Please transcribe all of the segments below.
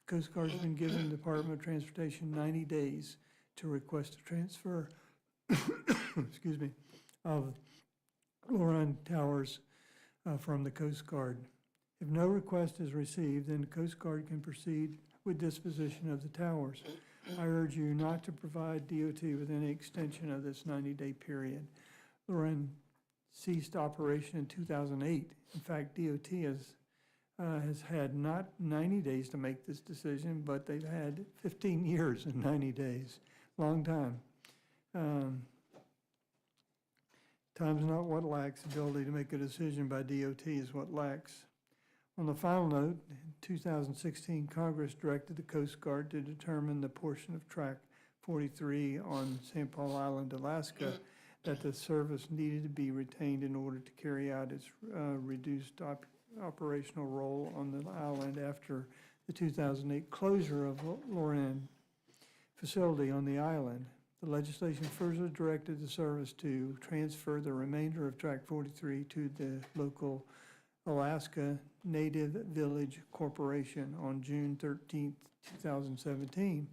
Coast Guard's been given the Department of Transportation 90 days to request a transfer, excuse me, of Loran Towers from the Coast Guard. If no request is received, then the Coast Guard can proceed with disposition of the towers. I urge you not to provide DOT with any extension of this 90-day period. Loran ceased operation in 2008. In fact, DOT has had not 90 days to make this decision, but they've had 15 years and 90 days. Long time. Time's not what lacks. Ability to make a decision by DOT is what lacks. On the final note, in 2016, Congress directed the Coast Guard to determine the portion of Track 43 on St. Paul Island, Alaska, that the service needed to be retained in order to carry out its reduced operational role on the island after the 2008 closure of Loran facility on the island. The legislation further directed the service to transfer the remainder of Track 43 to the local Alaska Native Village Corporation on June 13, 2017.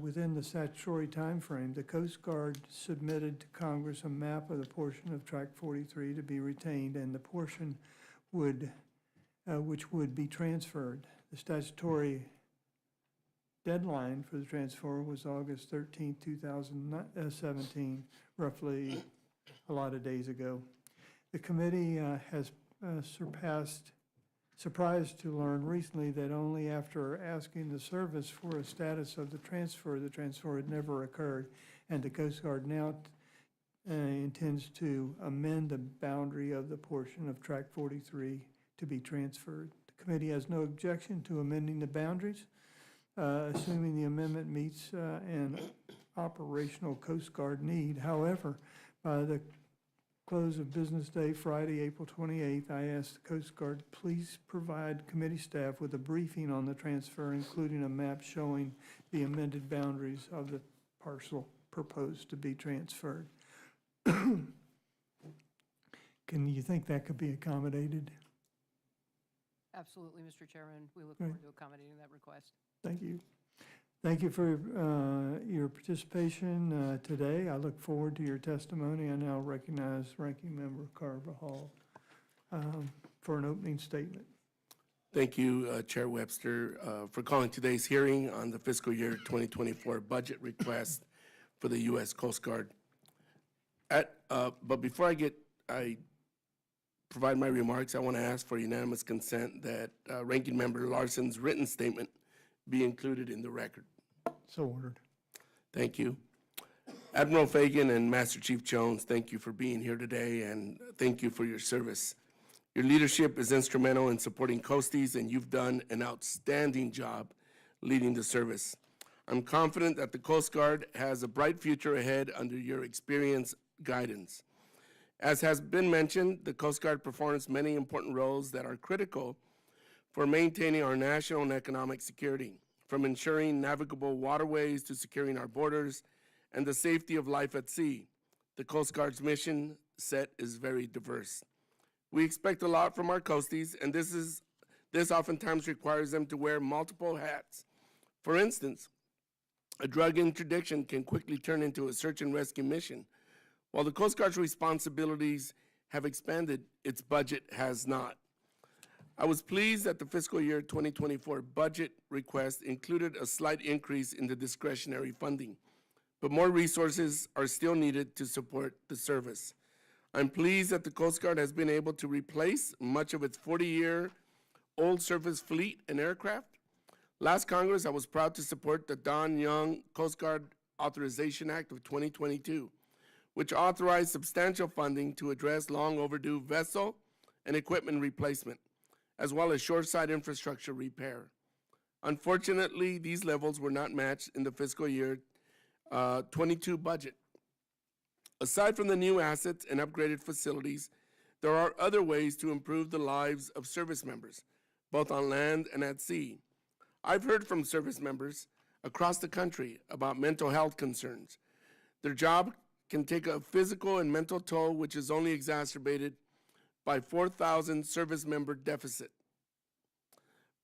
Within the statutory time frame, the Coast Guard submitted to Congress a map of the portion of Track 43 to be retained and the portion which would be transferred. The statutory deadline for the transfer was August 13, 2017, roughly a lot of days ago. The committee has surprised to learn recently that only after asking the service for a status of the transfer had never occurred, and the Coast Guard now intends to amend the boundary of the portion of Track 43 to be transferred. The committee has no objection to amending the boundaries, assuming the amendment meets an operational Coast Guard need. However, by the close of business day, Friday, April 28th, I asked the Coast Guard to please provide committee staff with a briefing on the transfer, including a map showing the amended boundaries of the parcel proposed to be transferred. Can you think that could be accommodated? Absolutely, Mr. Chairman. We look forward to accommodating that request. Thank you. Thank you for your participation today. I look forward to your testimony. I now recognize Ranking Member Carbajal for an opening statement. Thank you, Chair Webster, for calling today's hearing on the fiscal year 2024 budget request for the U.S. Coast Guard. But before I provide my remarks, I want to ask for unanimous consent that Ranking Member Larson's written statement be included in the record. So ordered. Thank you. Admiral Fagan and Master Chief Jones, thank you for being here today, and thank you for your service. Your leadership is instrumental in supporting Coasties, and you've done an outstanding job leading the service. I'm confident that the Coast Guard has a bright future ahead under your experience guidance. As has been mentioned, the Coast Guard performs many important roles that are critical for maintaining our national and economic security, from ensuring navigable waterways to securing our borders and the safety of life at sea. The Coast Guard's mission set is very diverse. We expect a lot from our Coasties, and this oftentimes requires them to wear multiple hats. For instance, a drug interdiction can quickly turn into a search and rescue mission. While the Coast Guard's responsibilities have expanded, its budget has not. I was pleased that the fiscal year 2024 budget request included a slight increase in the discretionary funding, but more resources are still needed to support the service. I'm pleased that the Coast Guard has been able to replace much of its 40-year-old surface fleet and aircraft. Last Congress, I was proud to support the Don Young Coast Guard Authorization Act of 2022, which authorized substantial funding to address long overdue vessel and equipment replacement, as well as shoreside infrastructure repair. Unfortunately, these levels were not matched in the fiscal year 22 budget. Aside from the new assets and upgraded facilities, there are other ways to improve the lives of service members, both on land and at sea. I've heard from service members across the country about mental health concerns. Their job can take a physical and mental toll, which is only exacerbated by 4,000 service member deficit.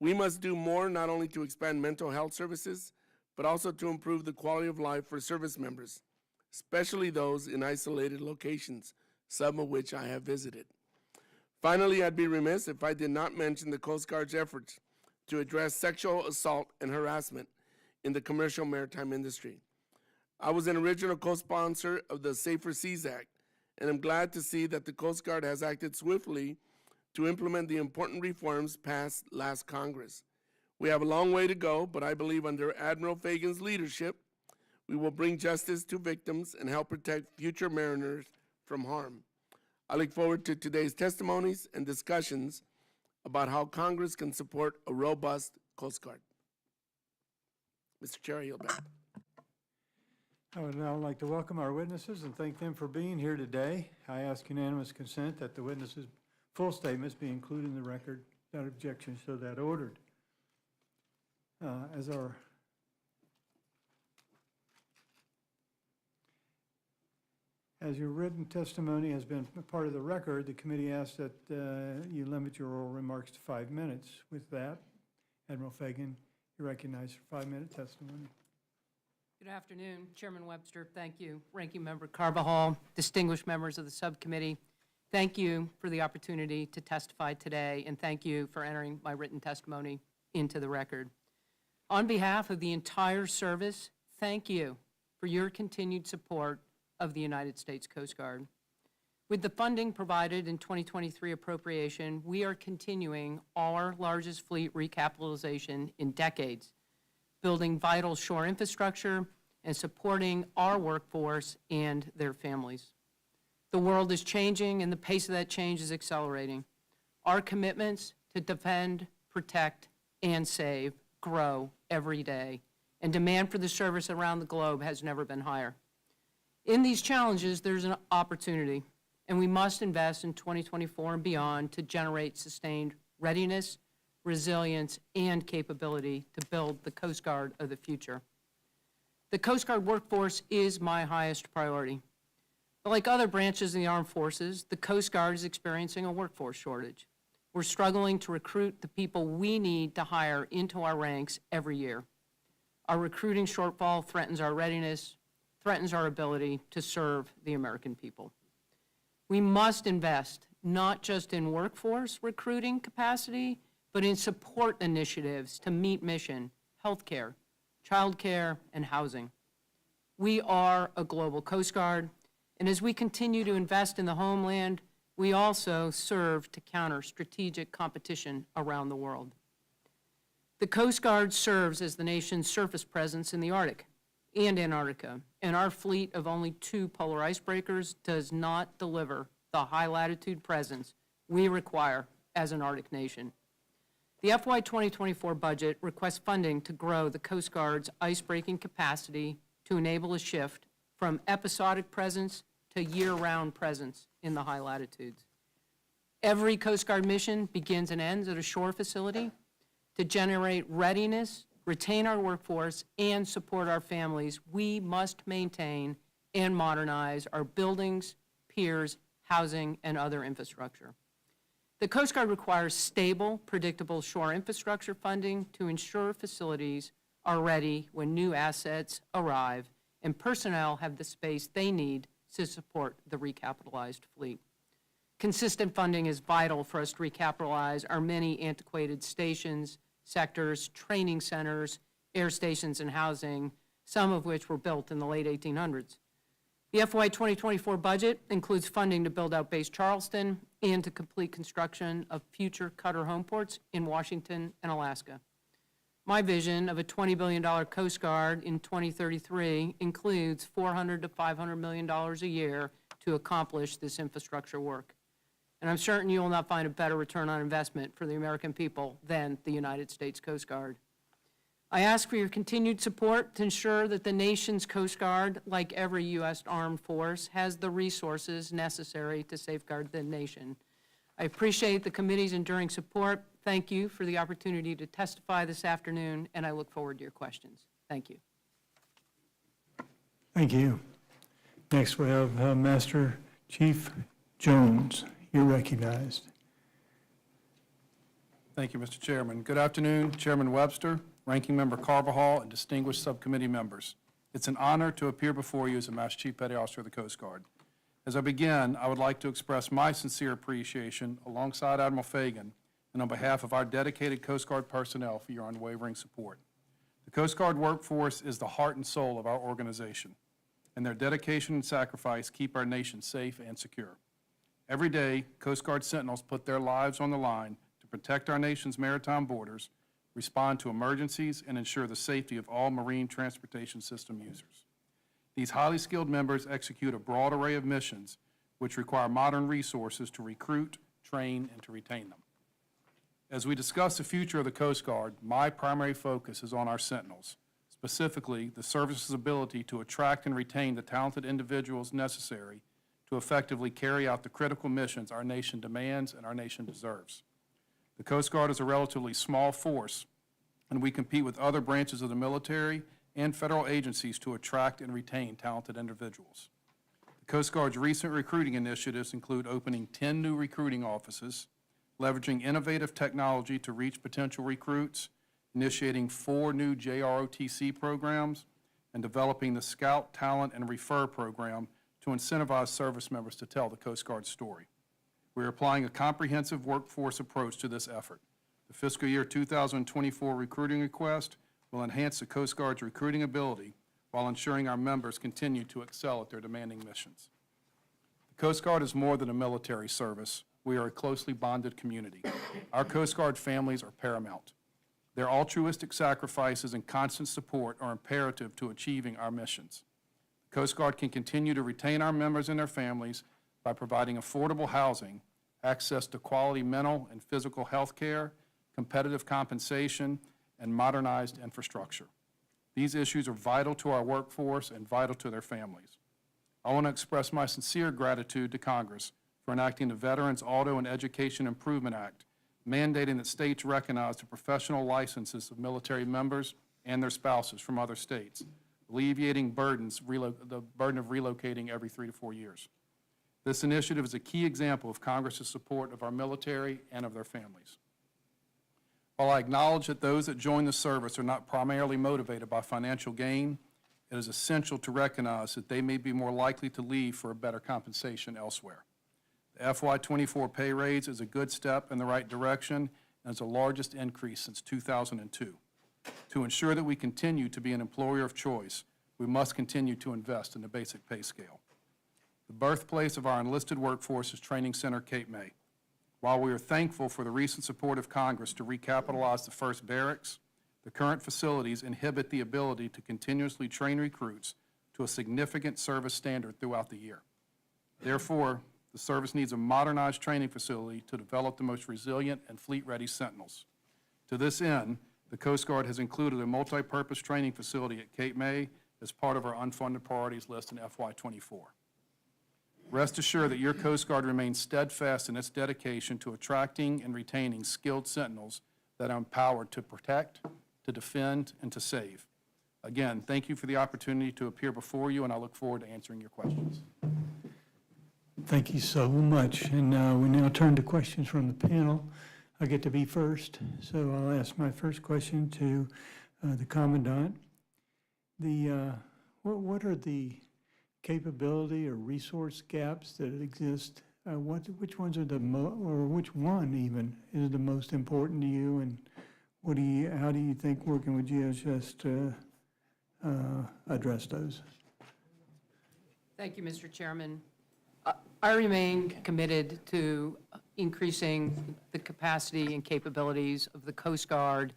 We must do more not only to expand mental health services, but also to improve the quality of life for service members, especially those in isolated locations, some of which I have visited. Finally, I'd be remiss if I did not mention the Coast Guard's efforts to address sexual assault and harassment in the commercial maritime industry. I was an original co-sponsor of the Safer Seas Act, and I'm glad to see that the Coast Guard has acted swiftly to implement the important reforms passed last Congress. We have a long way to go, but I believe under Admiral Fagan's leadership, we will bring justice to victims and help protect future mariners from harm. I look forward to today's testimonies and discussions about how Congress can support a robust Coast Guard. Mr. Chair, I yield back. I would now like to welcome our witnesses and thank them for being here today. I ask unanimous consent that the witnesses' full statements be included in the record. Without objection, so that ordered. As your written testimony has been a part of the record, the committee asks that you limit your oral remarks to 5 minutes. With that, Admiral Fagan, you're recognized for 5-minute testimony. Good afternoon, Chairman Webster. Thank you. Ranking Member Carbajal, distinguished members of the subcommittee, thank you for the opportunity to testify today, and thank you for entering my written testimony into the record. On behalf of the entire service, thank you for your continued support of the United States Coast Guard. With the funding provided in 2023 appropriation, we are continuing our largest fleet recapitalization in decades, building vital shore infrastructure and supporting our workforce and their families. The world is changing and the pace of that change is accelerating. Our commitments to defend, protect, and save grow every day, and demand for the service around the globe has never been higher. In these challenges, there's an opportunity, and we must invest in 2024 and beyond to generate sustained readiness, resilience, and capability to build the Coast Guard of the future. The Coast Guard workforce is my highest priority. But like other branches of the armed forces, the Coast Guard is experiencing a workforce shortage. We're struggling to recruit the people we need to hire into our ranks every year. Our recruiting shortfall threatens our readiness, threatens our ability to serve the American people. We must invest not just in workforce recruiting capacity, but in support initiatives to meet mission, healthcare, childcare, and housing. We are a global Coast Guard, and as we continue to invest in the homeland, we also serve to counter strategic competition around the world. The Coast Guard serves as the nation's surface presence in the Arctic and Antarctica, and our fleet of only 2 polar icebreakers does not deliver the high-latitude presence we require as an Arctic nation. The FY 2024 budget requests funding to grow the Coast Guard's ice-breaking capacity to enable a shift from episodic presence to year-round presence in the high latitudes. Every Coast Guard mission begins and ends at a shore facility. To generate readiness, retain our workforce, and support our families, we must maintain and modernize our buildings, piers, housing, and other infrastructure. The Coast Guard requires stable, predictable shore infrastructure funding to ensure facilities are ready when new assets arrive and personnel have the space they need to support the recapitalized fleet. Consistent funding is vital for us to recapitalize our many antiquated stations, sectors, training centers, air stations, and housing, some of which were built in the late 1800s. The FY 2024 budget includes funding to build out Base Charleston and to complete construction of future Cutter home ports in Washington and Alaska. My vision of a $20 billion Coast Guard in 2033 includes $400 to $500 million a year to accomplish this infrastructure work. And I'm certain you will not find a better return on investment for the American people than the United States Coast Guard. I ask for your continued support to ensure that the nation's Coast Guard, like every U.S. armed force, has the resources necessary to safeguard the nation. I appreciate the committee's enduring support. Thank you for the opportunity to testify this afternoon, and I look forward to your questions. Thank you. Thank you. Next, we have Master Chief Jones. You're recognized. Thank you, Mr. Chairman. Good afternoon, Chairman Webster, Ranking Member Carbajal, and distinguished subcommittee members. It's an honor to appear before you as the Master Chief Petty Officer of the Coast Guard. As I begin, I would like to express my sincere appreciation alongside Admiral Fagan and on behalf of our dedicated Coast Guard personnel for your unwavering support. The Coast Guard workforce is the heart and soul of our organization, and their dedication and sacrifice keep our nation safe and secure. Every day, Coast Guard sentinels put their lives on the line to protect our nation's maritime borders, respond to emergencies, and ensure the safety of all marine transportation system users. These highly skilled members execute a broad array of missions which require modern resources to recruit, train, and to retain them. As we discuss the future of the Coast Guard, my primary focus is on our sentinels, specifically the service's ability to attract and retain the talented individuals necessary to effectively carry out the critical missions our nation demands and our nation deserves. The Coast Guard is a relatively small force, and we compete with other branches of the military and federal agencies to attract and retain talented individuals. The Coast Guard's recent recruiting initiatives include opening 10 new recruiting offices, leveraging innovative technology to reach potential recruits, initiating 4 new JROTC programs, and developing the Scout Talent and Refer program to incentivize service members to tell the Coast Guard story. We are applying a comprehensive workforce approach to this effort. The fiscal year 2024 recruiting request will enhance the Coast Guard's recruiting ability while ensuring our members continue to excel at their demanding missions. The Coast Guard is more than a military service. We are a closely bonded community. Our Coast Guard families are paramount. Their altruistic sacrifices and constant support are imperative to achieving our missions. The Coast Guard can continue to retain our members and their families by providing affordable housing, access to quality mental and physical health care, competitive compensation, and modernized infrastructure. These issues are vital to our workforce and vital to their families. I want to express my sincere gratitude to Congress for enacting the Veterans Auto and Education Improvement Act, mandating that states recognize the professional licenses of military members and their spouses from other states, alleviating the burden of relocating every 3 to 4 years. This initiative is a key example of Congress's support of our military and of their families. While I acknowledge that those that join the service are not primarily motivated by financial gain, it is essential to recognize that they may be more likely to leave for a better compensation elsewhere. The FY24 pay raise is a good step in the right direction and is the largest increase since 2002. To ensure that we continue to be an employer of choice, we must continue to invest in the basic pay scale. The birthplace of our enlisted workforce is Training Center Cape May. While we are thankful for the recent support of Congress to recapitalize the first barracks, the current facilities inhibit the ability to continuously train recruits to a significant service standard throughout the year. Therefore, the service needs a modernized training facility to develop the most resilient and fleet-ready sentinels. To this end, the Coast Guard has included a multi-purpose training facility at Cape May as part of our unfunded priorities list in FY24. Rest assured that your Coast Guard remains steadfast in its dedication to attracting and retaining skilled sentinels that are empowered to protect, to defend, and to save. Again, thank you for the opportunity to appear before you, and I look forward to answering your questions. Thank you so much. And we now turn to questions from the panel. I get to be first, so I'll ask my first question to the Commandant. What are the capability or resource gaps that exist? Which ones are or which one even is the most important to you, and how do you think working with GSS to address those? Thank you, Mr. Chairman. I remain committed to increasing the capacity and capabilities of the Coast Guard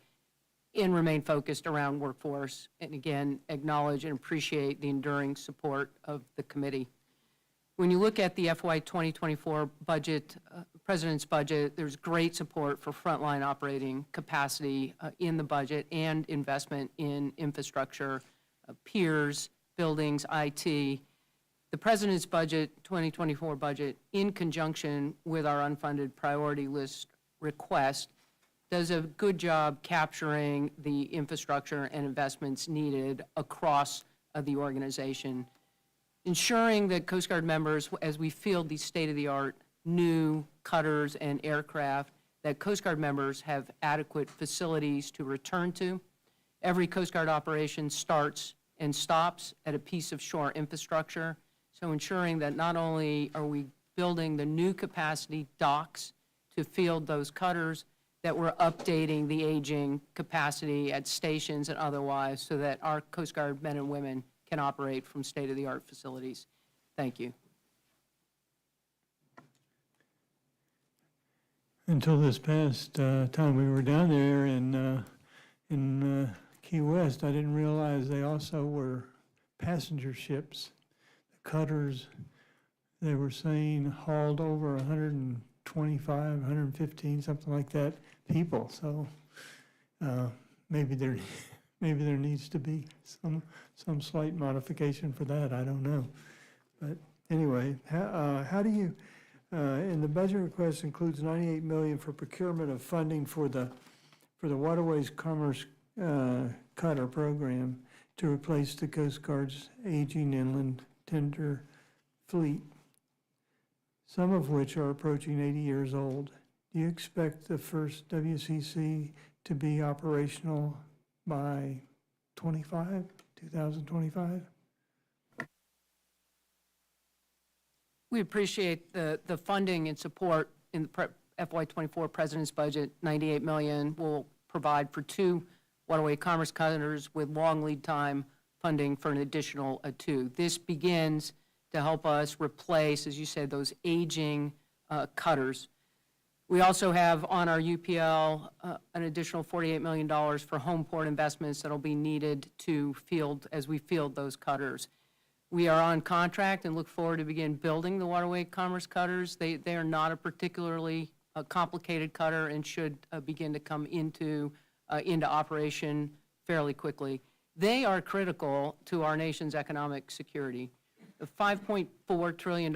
and remain focused around workforce, and again, acknowledge and appreciate the enduring support of the committee. When you look at the FY 2024 budget, President's budget, there's great support for frontline operating capacity in the budget and investment in infrastructure, piers, buildings, IT. The President's budget, 2024 budget, in conjunction with our unfunded priority list request, does a good job capturing the infrastructure and investments needed across the organization, ensuring that Coast Guard members, as we field these state-of-the-art new cutters and aircraft, that Coast Guard members have adequate facilities to return to. Every Coast Guard operation starts and stops at a piece of shore infrastructure, so ensuring that not only are we building the new capacity docks to field those cutters, that we're updating the aging capacity at stations and otherwise so that our Coast Guard men and women can operate from state-of-the-art facilities. Thank you. Until this past time we were down there in Key West, I didn't realize they also were passenger ships. The cutters, they were saying hauled over 125, 115, something like that, people. So maybe there needs to be some slight modification for that. I don't know. But anyway, how do you? And the budget request includes $98 million for procurement of funding for the Waterways Commerce Cutter program to replace the Coast Guard's aging inland tender fleet, some of which are approaching 80 years old. Do you expect the first WCC to be operational by 2025? We appreciate the funding and support in the FY24 President's budget. $98 million will provide for 2 waterway commerce cutters with long lead time funding for an additional 2. This begins to help us replace, as you said, those aging cutters. We also have on our UPL an additional $48 million for home port investments that will be needed to field as we field those cutters. We are on contract and look forward to begin building the waterway commerce cutters. They are not a particularly complicated cutter and should begin to come into operation fairly quickly. They are critical to our nation's economic security. The $5.4 trillion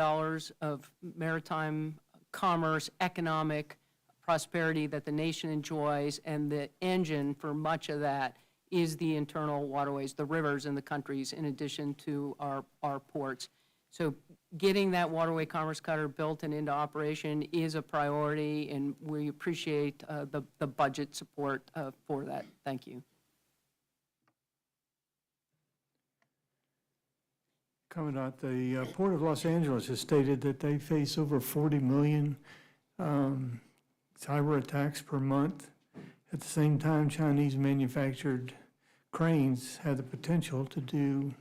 of maritime commerce, economic prosperity that the nation enjoys, and the engine for much of that is the internal waterways, the rivers in the countries, in addition to our ports. So getting that waterway commerce cutter built and into operation is a priority, and we appreciate the budget support for that. Thank you. Commandant, the Port of Los Angeles has stated that they face over 40 million cyber attacks per month. At the same time, Chinese manufactured cranes have the potential to do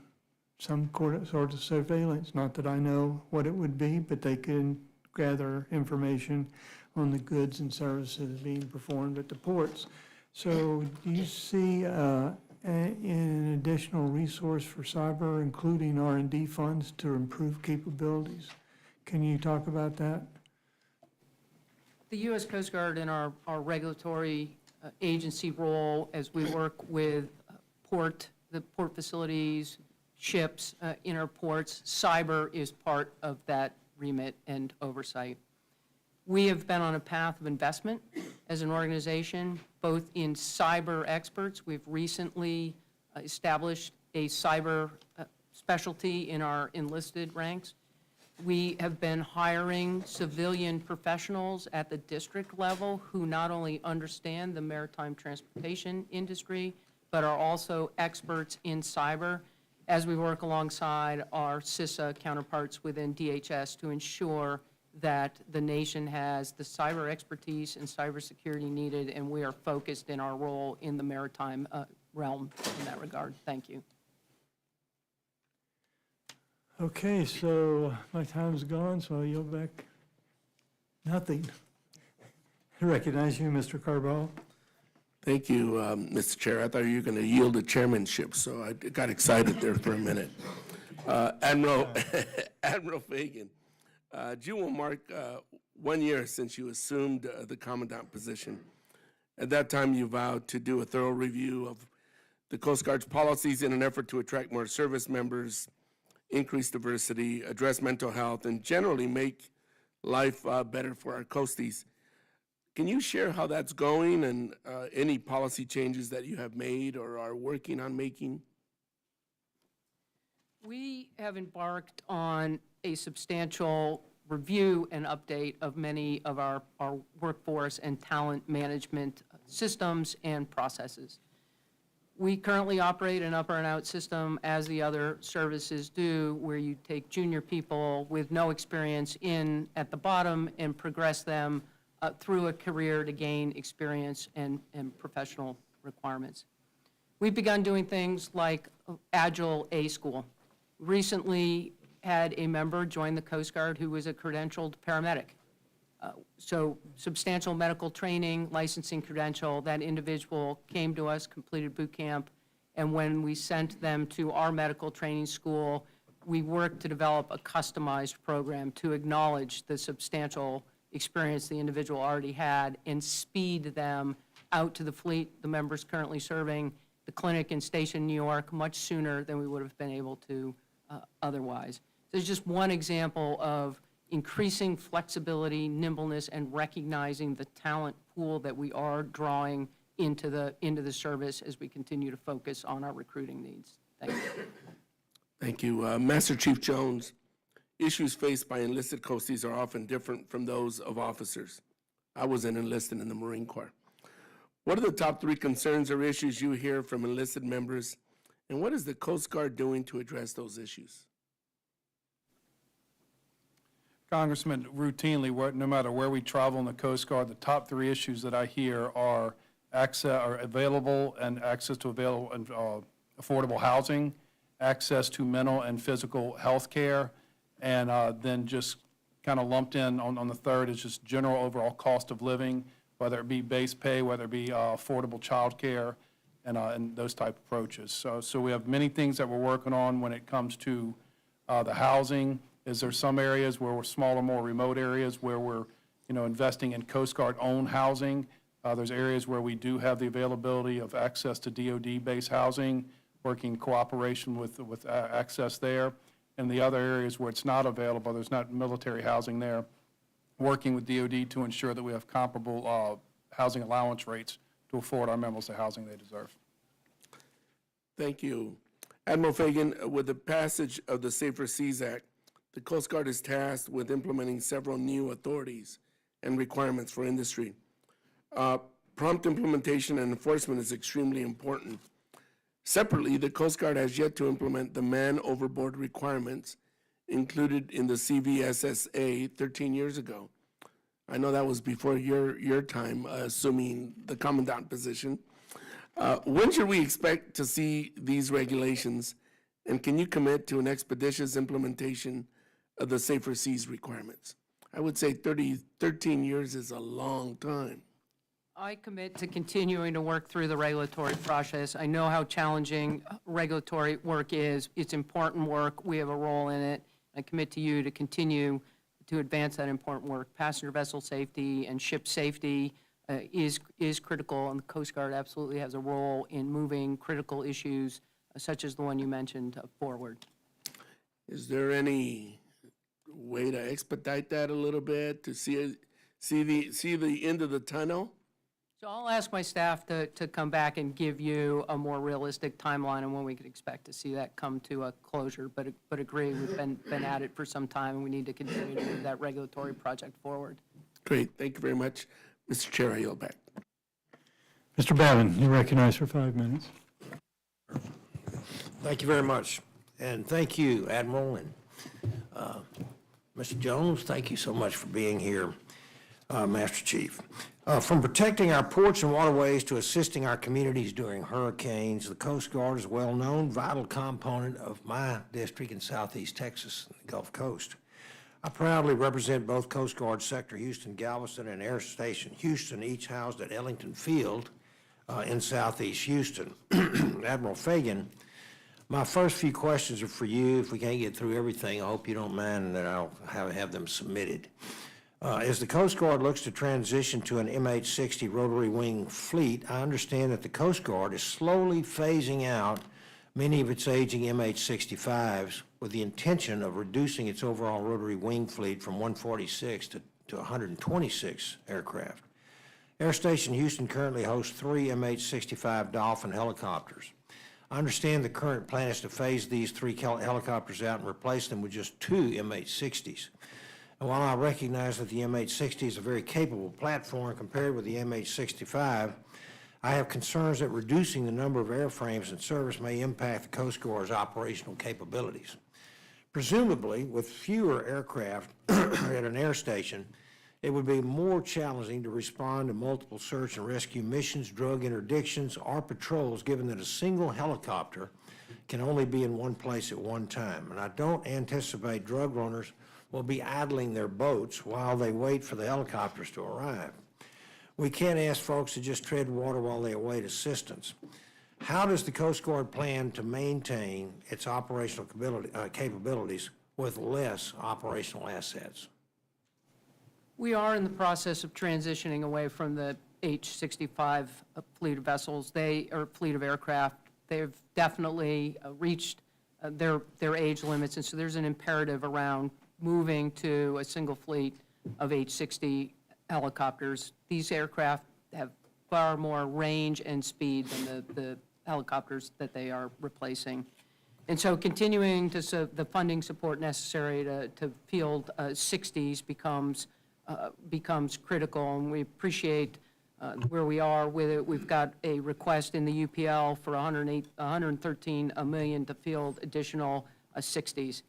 some sort of surveillance. Not that I know what it would be, but they can gather information on the goods and services being performed at the ports. So do you see an additional resource for cyber, including R&D funds to improve capabilities? Can you talk about that? The U.S. Coast Guard in our regulatory agency role as we work with the port facilities, ships in our ports, cyber is part of that remit and oversight. We have been on a path of investment as an organization, both in cyber experts. We've recently established a cyber specialty in our enlisted ranks. We have been hiring civilian professionals at the district level who not only understand the maritime transportation industry, but are also experts in cyber as we work alongside our CISA counterparts within DHS to ensure that the nation has the cyber expertise and cybersecurity needed, and we are focused in our role in the maritime realm in that regard. Thank you. Okay, so my time's gone, so I yield back. Nothing. I recognize you, Mr. Carball. Thank you, Mr. Chair. I thought you were going to yield the chairmanship, so I got excited there for a minute. Admiral Fagan, June will mark 1 year since you assumed the commandant position. At that time, you vowed to do a thorough review of the Coast Guard's policies in an effort to attract more service members, increase diversity, address mental health, and generally make life better for our coasties. Can you share how that's going and any policy changes that you have made or are working on making? We have embarked on a substantial review and update of many of our workforce and talent management systems and processes. We currently operate an up and out system, as the other services do, where you take junior people with no experience in at the bottom and progress them through a career to gain experience and professional requirements. We've begun doing things like Agile A School. Recently had a member join the Coast Guard who was a credentialed paramedic. So substantial medical training, licensing credential, that individual came to us, completed boot camp, and when we sent them to our medical training school, we worked to develop a customized program to acknowledge the substantial experience the individual already had and speed them out to the fleet, the members currently serving, the clinic in Station, New York, much sooner than we would have been able to otherwise. There's just one example of increasing flexibility, nimbleness, and recognizing the talent pool that we are drawing into the service as we continue to focus on our recruiting needs. Thank you. Thank you. Master Chief Jones, issues faced by enlisted coasties are often different from those of officers. I was an enlisted in the Marine Corps. What are the top 3 concerns or issues you hear from enlisted members, and what is the Coast Guard doing to address those issues? Congressman, routinely, no matter where we travel in the Coast Guard, the top 3 issues that I hear are access to available and affordable housing, access to mental and physical health care, and then just kind of lumped in on the third is just general overall cost of living, whether it be base pay, whether it be affordable child care, and those type approaches. So we have many things that we're working on when it comes to the housing. Is there some areas where we're smaller, more remote areas where we're, investing in Coast Guard-owned housing? There's areas where we do have the availability of access to DOD-based housing, working in cooperation with access there. And the other areas where it's not available, there's not military housing there, working with DOD to ensure that we have comparable housing allowance rates to afford our members the housing they deserve. Thank you. Admiral Fagan, with the passage of the Safer Seas Act, the Coast Guard is tasked with implementing several new authorities and requirements for industry. Prompt implementation and enforcement is extremely important. Separately, the Coast Guard has yet to implement the man overboard requirements included in the CVSSA 13 years ago. I know that was before your time, assuming the commandant position. When should we expect to see these regulations, and can you commit to an expeditious implementation of the Safer Seas requirements? I would say 13 years is a long time. I commit to continuing to work through the regulatory process. I know how challenging regulatory work is. It's important work. We have a role in it. I commit to you to continue to advance that important work. Passenger vessel safety and ship safety is critical, and the Coast Guard absolutely has a role in moving critical issues such as the one you mentioned forward. Is there any way to expedite that a little bit, to see the end of the tunnel? So I'll ask my staff to come back and give you a more realistic timeline on when we could expect to see that come to a closure, but agree, we've been at it for some time, and we need to continue to move that regulatory project forward. Great, thank you very much. Mr. Chair, I yield back. Mr. Babin, you're recognized for 5 minutes. Thank you very much. And thank you, Admiral, and Mr. Jones, thank you so much for being here, Master Chief. From protecting our ports and waterways to assisting our communities during hurricanes, the Coast Guard is a well-known, vital component of my district in southeast Texas and the Gulf Coast. I proudly represent both Coast Guard Sector Houston, Galveston, and Air Station Houston, each housed at Ellington Field in southeast Houston. Admiral Fagan, my first few questions are for you. If we can't get through everything, I hope you don't mind that I'll have them submitted. As the Coast Guard looks to transition to an MH-60 rotary wing fleet, I understand that the Coast Guard is slowly phasing out many of its aging MH-65s with the intention of reducing its overall rotary wing fleet from 146 to 126 aircraft. Air Station Houston currently hosts 3 MH-65 Dolphin helicopters. I understand the current plan is to phase these 3 helicopters out and replace them with just 2 MH-60s. And while I recognize that the MH-60 is a very capable platform compared with the MH-65, I have concerns that reducing the number of airframes in service may impact the Coast Guard's operational capabilities. Presumably, with fewer aircraft at an air station, it would be more challenging to respond to multiple search and rescue missions, drug interdictions, or patrols, given that a single helicopter can only be in one place at one time. And I don't anticipate drug runners will be idling their boats while they wait for the helicopters to arrive. We can't ask folks to just tread water while they await assistance. How does the Coast Guard plan to maintain its operational capabilities with less operational assets? We are in the process of transitioning away from the H-65 fleet of vessels. Fleet of aircraft. They've definitely reached their age limits, and so there's an imperative around moving to a single fleet of H-60 helicopters. These aircraft have far more range and speed than the helicopters that they are replacing. And so continuing to the funding support necessary to field 60s becomes critical, and we appreciate where we are with it. We've got a request in the UPL for $113 million to field additional 60s.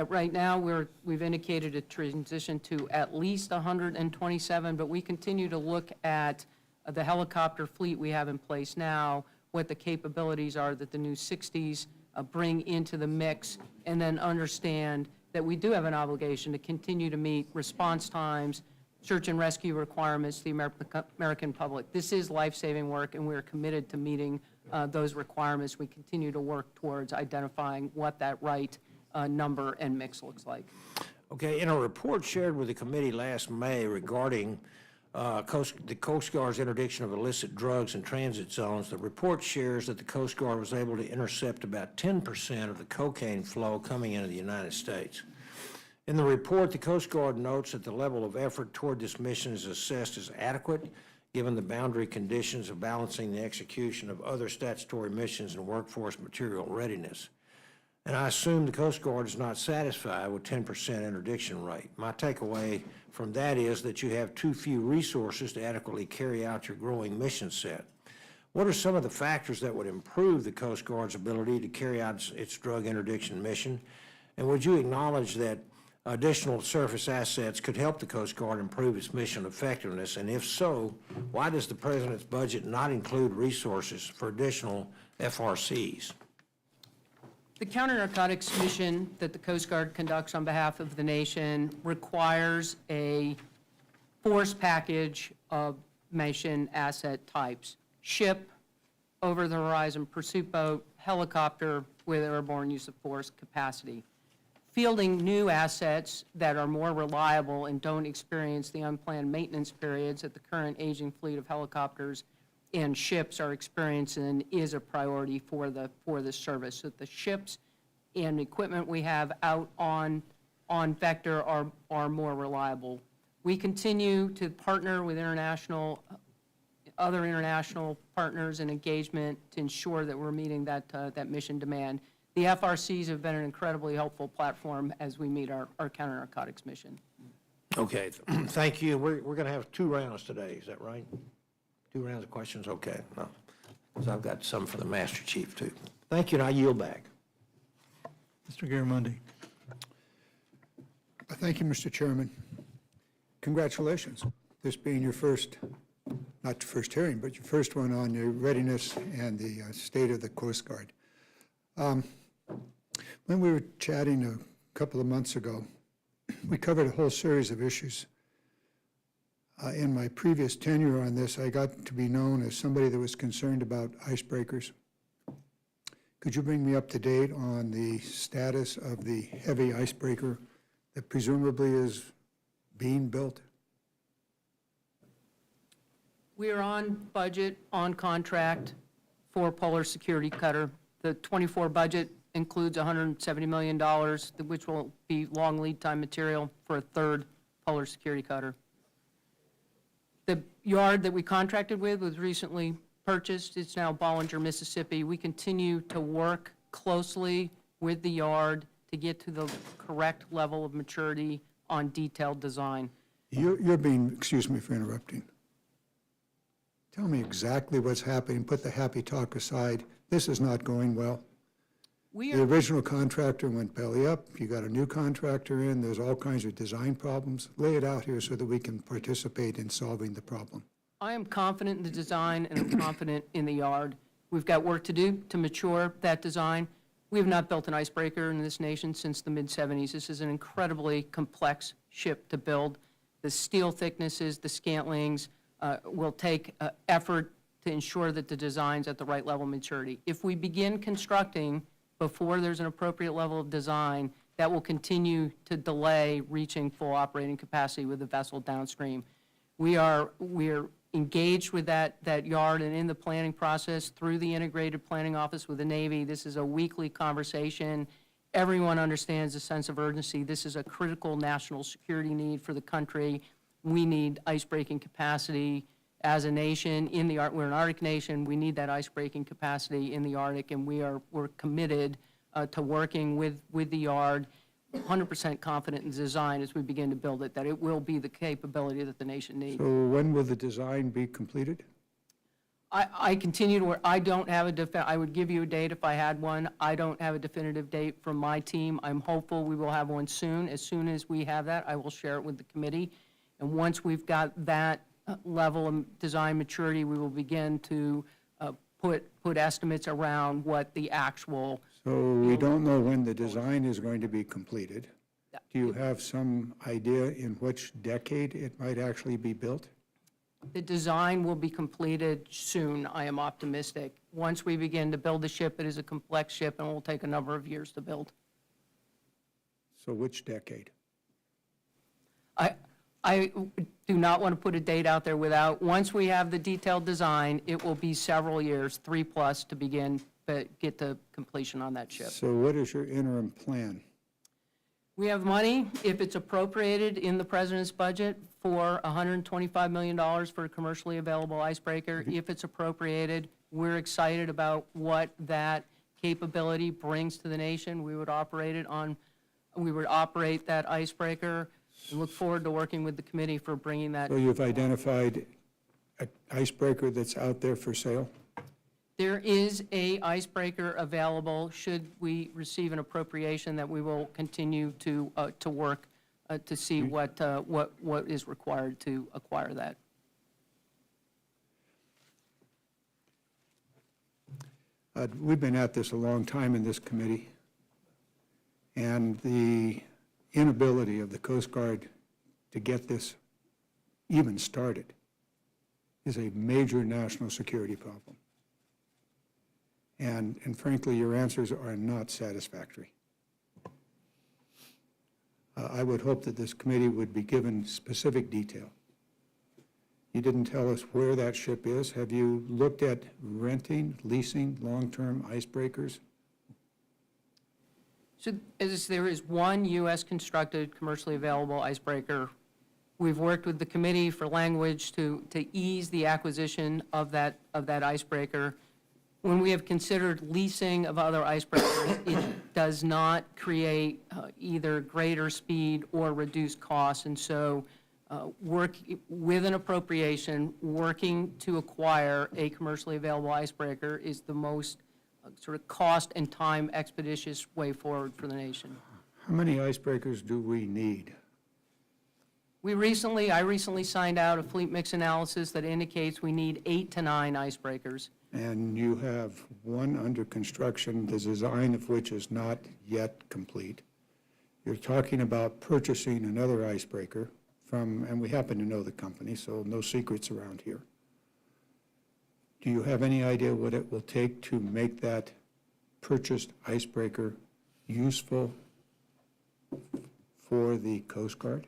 Right now, we've indicated a transition to at least 127, but we continue to look at the helicopter fleet we have in place now, what the capabilities are that the new 60s bring into the mix, and then understand that we do have an obligation to continue to meet response times, search and rescue requirements to the American public. This is life-saving work, and we're committed to meeting those requirements. We continue to work towards identifying what that right number and mix looks like. Okay, in a report shared with the committee last May regarding the Coast Guard's interdiction of illicit drugs in transit zones, the report shares that the Coast Guard was able to intercept about 10% of the cocaine flow coming into the United States. In the report, the Coast Guard notes that the level of effort toward this mission is assessed as adequate, given the boundary conditions of balancing the execution of other statutory missions and workforce material readiness. And I assume the Coast Guard is not satisfied with 10% interdiction rate. My takeaway from that is that you have too few resources to adequately carry out your growing mission set. What are some of the factors that would improve the Coast Guard's ability to carry out its drug interdiction mission? And would you acknowledge that additional surface assets could help the Coast Guard improve its mission effectiveness? And if so, why does the President's budget not include resources for additional FRCs? The counter-narcotics mission that the Coast Guard conducts on behalf of the nation requires a force package of mission asset types: ship, over-the-horizon pursuit boat, helicopter with airborne use of force capacity. Fielding new assets that are more reliable and don't experience the unplanned maintenance periods that the current aging fleet of helicopters and ships are experiencing is a priority for the service. So the ships and equipment we have out on Vector are more reliable. We continue to partner with other international partners and engagement to ensure that we're meeting that mission demand. The FRCs have been an incredibly helpful platform as we meet our counter-narcotics mission. Okay, thank you. We're going to have 2 rounds today, is that right? 2 rounds of questions? Okay, no, because I've got some for the Master Chief, too. Thank you, and I yield back. Mr. Garamundi. Thank you, Mr. Chairman. Congratulations, this being your first, not your first hearing, but your first one on your readiness and the state of the Coast Guard. When we were chatting a couple of months ago, we covered a whole series of issues. In my previous tenure on this, I got to be known as somebody that was concerned about icebreakers. Could you bring me up to date on the status of the heavy icebreaker that presumably is being built? We are on budget, on contract for Polar Security Cutter. The 24 budget includes $170 million, which will be long lead time material for a 3rd Polar Security Cutter. The yard that we contracted with was recently purchased. It's now Bollinger, Mississippi. We continue to work closely with the yard to get to the correct level of maturity on detailed design. You're being, excuse me for interrupting. Tell me exactly what's happening, put the happy talk aside. This is not going well. We The are, original contractor went belly up, you got a new contractor in, there's all kinds of design problems. Lay it out here so that we can participate in solving the problem. I am confident in the design and I'm confident in the yard. We've got work to do to mature that design. We have not built an icebreaker in this nation since the mid-'70s. This is an incredibly complex ship to build. The steel thicknesses, the scantlings will take effort to ensure that the design's at the right level of maturity. If we begin constructing before there's an appropriate level of design, that will continue to delay reaching full operating capacity with the vessel downstream. We are engaged with that yard and in the planning process through the integrated planning office with the Navy. This is a weekly conversation. Everyone understands the sense of urgency. This is a critical national security need for the country. We need icebreaking capacity as a nation in the Arctic. We're an Arctic nation. We need that icebreaking capacity in the Arctic, and we're committed to working with the yard, 100% confident in the design as we begin to build it, that it will be the capability that the nation needs. So when will the design be completed? I continue to work. I don't have I would give you a date if I had one. I don't have a definitive date from my team. I'm hopeful we will have one soon. As soon as we have that, I will share it with the committee. And once we've got that level of design maturity, we will begin to put estimates around what the actual. So we don't know when the design is going to be completed. Do you have some idea in which decade it might actually be built? The design will be completed soon, I am optimistic. Once we begin to build the ship, it is a complex ship and will take a number of years to build. So which decade? I do not want to put a date out there without, once we have the detailed design, it will be several years, 3+ to begin, but get to completion on that ship. So what is your interim plan? We have money, if it's appropriated in the president's budget, for $125 million for a commercially available icebreaker. If it's appropriated, we're excited about what that capability brings to the nation. We would operate that icebreaker, and look forward to working with the committee for bringing that. So you've identified an icebreaker that's out there for sale? There is a icebreaker available, should we receive an appropriation, that we will continue to work to see what is required to acquire that. We've been at this a long time in this committee, and the inability of the Coast Guard to get this even started is a major national security problem. And frankly, your answers are not satisfactory. I would hope that this committee would be given specific detail. You didn't tell us where that ship is. Have you looked at renting, leasing long-term icebreakers? So there is one U.S.-constructed commercially available icebreaker. We've worked with the committee for language to ease the acquisition of that icebreaker. When we have considered leasing of other icebreakers, it does not create either greater speed or reduced costs. And so work with an appropriation, working to acquire a commercially available icebreaker is the most sort of cost and time expeditious way forward for the nation. How many icebreakers do we need? I recently signed out a fleet mix analysis that indicates we need 8 to 9 icebreakers. And you have one under construction, the design of which is not yet complete. You're talking about purchasing another icebreaker from, and we happen to know the company, so no secrets around here. Do you have any idea what it will take to make that purchased icebreaker useful for the Coast Guard?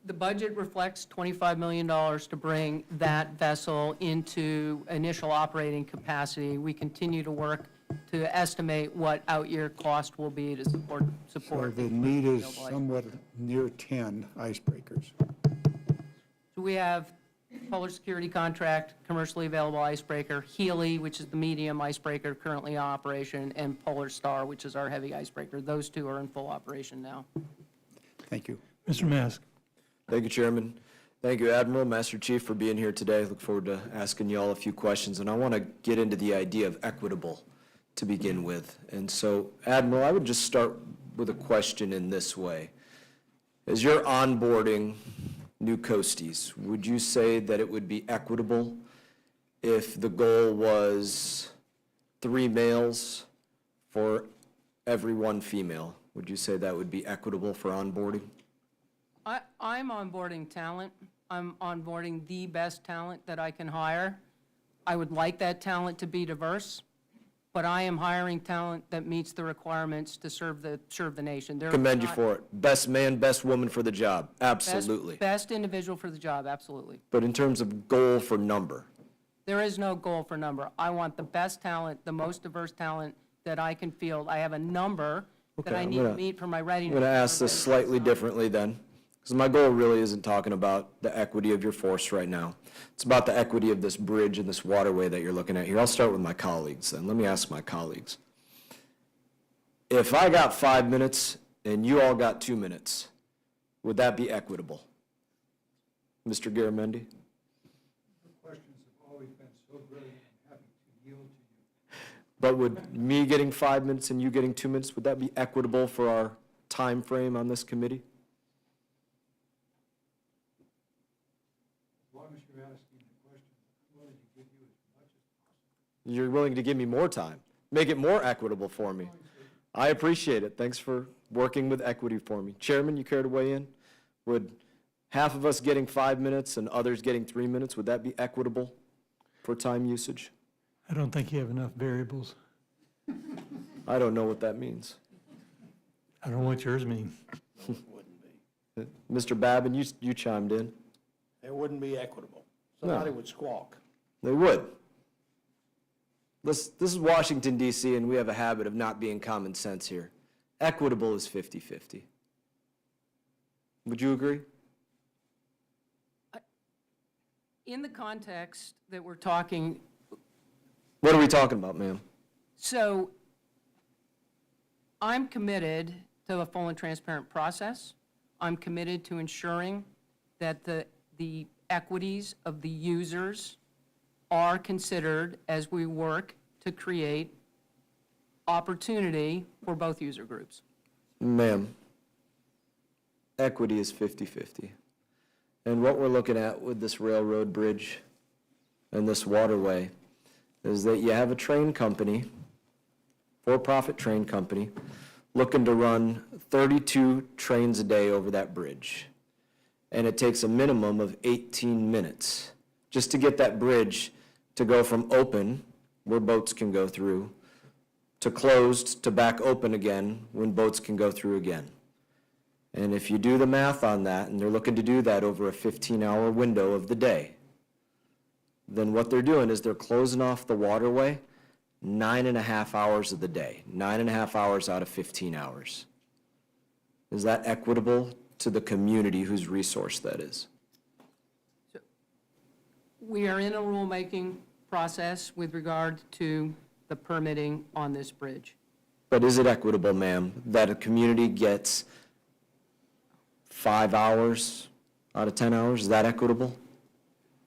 The budget reflects $25 million to bring that vessel into initial operating capacity. We continue to work to estimate what out-year cost will be to support. So the need is somewhat near 10 icebreakers. So we have Polar Security Contract, commercially available icebreaker, Healy, which is the medium icebreaker currently in operation, and Polar Star, which is our heavy icebreaker. Those two are in full operation now. Thank you. Mr. Mask. Thank you, Chairman. Thank you, Admiral, Master Chief, for being here today. Look forward to asking you all a few questions, and I want to get into the idea of equitable to begin with. And so, Admiral, I would just start with a question in this way. As you're onboarding new coasties, would you say that it would be equitable if the goal was 3 males for every 1 female? Would you say that would be equitable for onboarding? I'm onboarding talent. I'm onboarding the best talent that I can hire. I would like that talent to be diverse, but I am hiring talent that meets the requirements to serve the nation. There are Commend you not- for it. Best man, best woman for the job. best- Absolutely. Best individual for the job, absolutely. But in terms of goal for number, There is no goal for number. I want the best talent, the most diverse talent that I can field. I have a number that Okay, I I'm need to gonna- meet for my I'm readiness. going to ask this slightly differently then, because my goal really isn't talking about the equity of your force right now. It's about the equity of this bridge and this waterway that you're looking at here. I'll start with my colleagues then. Let me ask my colleagues. If I got 5 minutes and you all got 2 minutes, would that be equitable? Mr. Garamendi? Questions have always been so great, I'm happy to yield to you. But would me getting 5 minutes and you getting 2 minutes, would that be equitable for our time frame on this committee? As long as you're asking the question, I'm willing to give you as much as possible. You're willing to give me more time, make it more equitable for me. I appreciate it. Thanks for working with equity for me. Chairman, you care to weigh in? Would half of us getting 5 minutes and others getting 3 minutes, would that be equitable for time usage? I don't think you have enough variables. I don't know what that means. I don't know what yours mean. Mr. Babin, you chimed in. It wouldn't be equitable. No. Somebody would squawk. They would. This is Washington, D.C., and we have a habit of not being common sense here. Equitable is 50-50. Would you agree? In the context that we're talking, What are we talking about, ma'am? so I'm committed to a full and transparent process. I'm committed to ensuring that the equities of the users are considered as we work to create opportunity for both user groups. Ma'am, equity is 50-50. And what we're looking at with this railroad bridge and this waterway is that you have a train company, for-profit train company, looking to run 32 trains a day over that bridge. And it takes a minimum of 18 minutes just to get that bridge to go from open, where boats can go through, to closed, to back open again, when boats can go through again. And if you do the math on that, and they're looking to do that over a 15-hour window of the day, then what they're doing is they're closing off the waterway 9.5 hours of the day, 9.5 hours out of 15 hours. Is that equitable to the community whose resource that is? We are in a rulemaking process with regard to the permitting on this bridge. But is it equitable, ma'am, that a community gets 5 hours out of 10 hours? Is that equitable?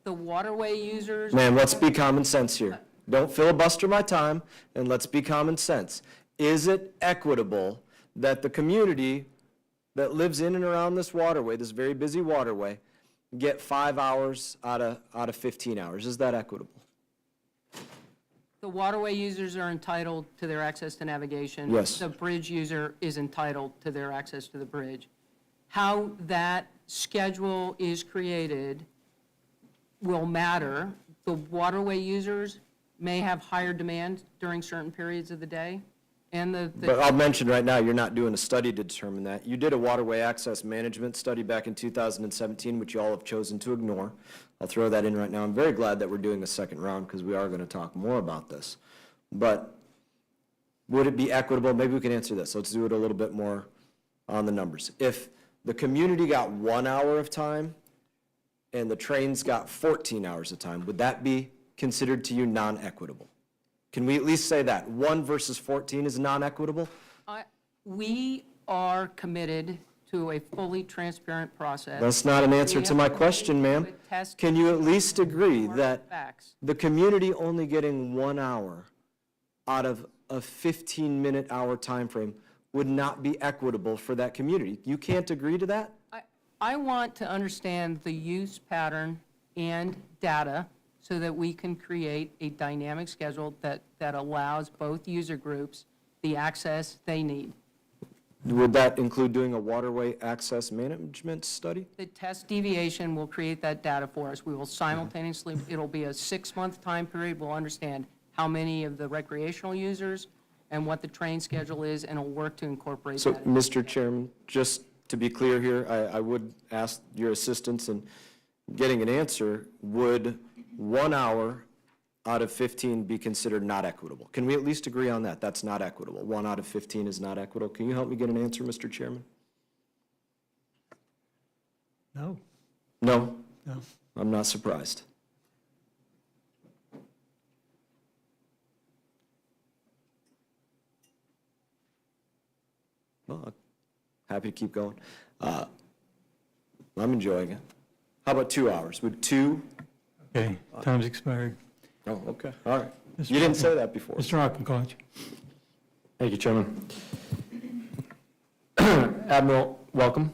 The waterway users. Ma'am, let's be common sense here. Don't filibuster my time, and let's be common sense. Is it equitable that the community that lives in and around this waterway, this very busy waterway, get 5 hours out of 15 hours? Is that equitable? The waterway users are entitled to their access to navigation. Yes. The bridge user is entitled to their access to the bridge. How that schedule is created will matter. The waterway users may have higher demand during certain periods of the day, and But I'll mention right now, you're not doing a study to determine that. You did a waterway access management study back in 2017, which you all have chosen to ignore. I'll throw that in right now. I'm very glad that we're doing a second round because we are going to talk more about this. But would it be equitable? Maybe we can answer this. Let's do it a little bit more on the numbers. If the community got 1 hour of time and the trains got 14 hours of time, would that be considered to you non-equitable? Can we at least say that 1 versus 14 is non-equitable? We are committed to a fully transparent process. That's not an answer to my question, ma'am. Can you at least agree that Facts. the community only getting 1 hour out of a 15-minute hour time frame would not be equitable for that community? You can't agree to that? I want to understand the use pattern and data so that we can create a dynamic schedule that allows both user groups the access they need. Would that include doing a waterway access management study? The test deviation will create that data for us. We will simultaneously, it'll be a 6-month time period. We'll understand how many of the recreational users and what the train schedule is, and it'll work to incorporate So, that. Mr. Chairman, just to be clear here, I would ask your assistance in getting an answer. Would 1 hour out of 15 be considered not equitable? Can we at least agree on that? That's not equitable. 1 out of 15 is not equitable. Can you help me get an answer, Mr. Chairman? No, No? no. I'm not surprised. Well, I'm happy to keep going. I'm enjoying it. How about 2 hours? Would 2? Okay, time's expired. Oh, okay, all right. Mr. You didn't say that before. Mr. Auchincloch. Thank you, Chairman. Admiral, welcome.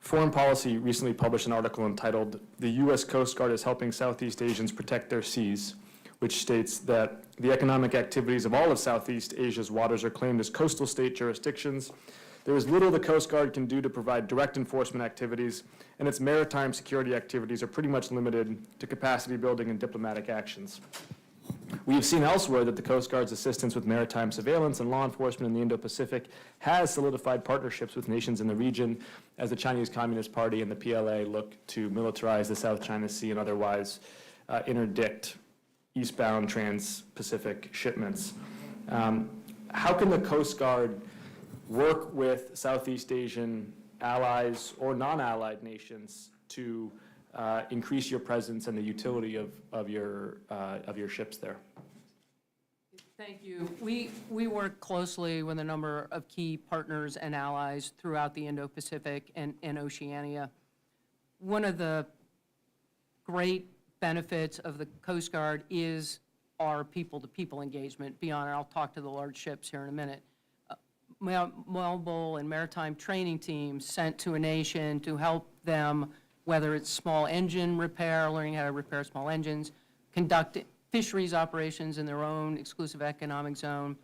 Foreign Policy recently published an article entitled, "The U.S. Coast Guard is Helping Southeast Asians Protect Their Seas," which states that the economic activities of all of Southeast Asia's waters are claimed as coastal state jurisdictions. There is little the Coast Guard can do to provide direct enforcement activities, and its maritime security activities are pretty much limited to capacity building and diplomatic actions. We have seen elsewhere that the Coast Guard's assistance with maritime surveillance and law enforcement in the Indo-Pacific has solidified partnerships with nations in the region as the Chinese Communist Party and the PLA look to militarize the South China Sea and otherwise interdict eastbound trans-Pacific shipments. How can the Coast Guard work with Southeast Asian allies or non-allied nations to increase your presence and the utility of your ships there? Thank you. We work closely with a number of key partners and allies throughout the Indo-Pacific and Oceania. One of the great benefits of the Coast Guard is our people-to-people engagement beyond, and I'll talk to the large ships here in a minute. Mobile and maritime training teams sent to a nation to help them, whether it's small engine repair, learning how to repair small engines, conduct fisheries operations in their own exclusive economic zone,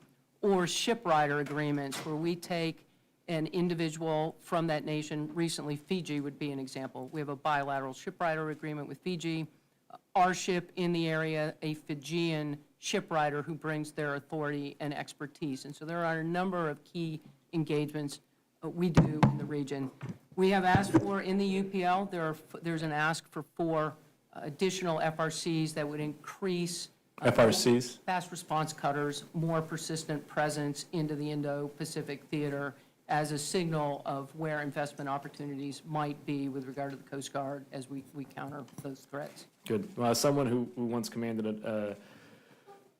or shipwriter agreements where we take an individual from that nation. Recently, Fiji would be an example. We have a bilateral shipwriter agreement with Fiji. Our ship in the area, a Fijian shipwriter who brings their authority and expertise. And so there are a number of key engagements we do in the region. We have asked for, in the UPL, there's an ask for 4 additional FRCs that would increase FRCs? fast response cutters, more persistent presence into the Indo-Pacific theater as a signal of where investment opportunities might be with regard to the Coast Guard as we counter those threats. Good. Well, as someone who once commanded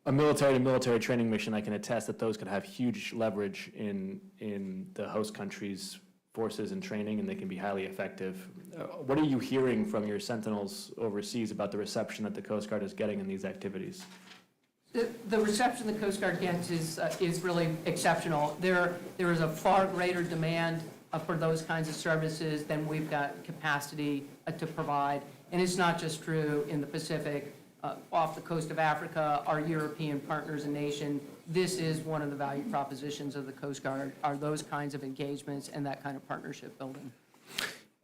a military-to-military training mission, I can attest that those could have huge leverage in the host country's forces and training, and they can be highly effective. What are you hearing from your sentinels overseas about the reception that the Coast Guard is getting in these activities? The reception the Coast Guard gets is really exceptional. There is a far greater demand for those kinds of services than we've got capacity to provide. And it's not just true in the Pacific. Off the coast of Africa, our European partners and nation, this is one of the value propositions of the Coast Guard, are those kinds of engagements and that kind of partnership building.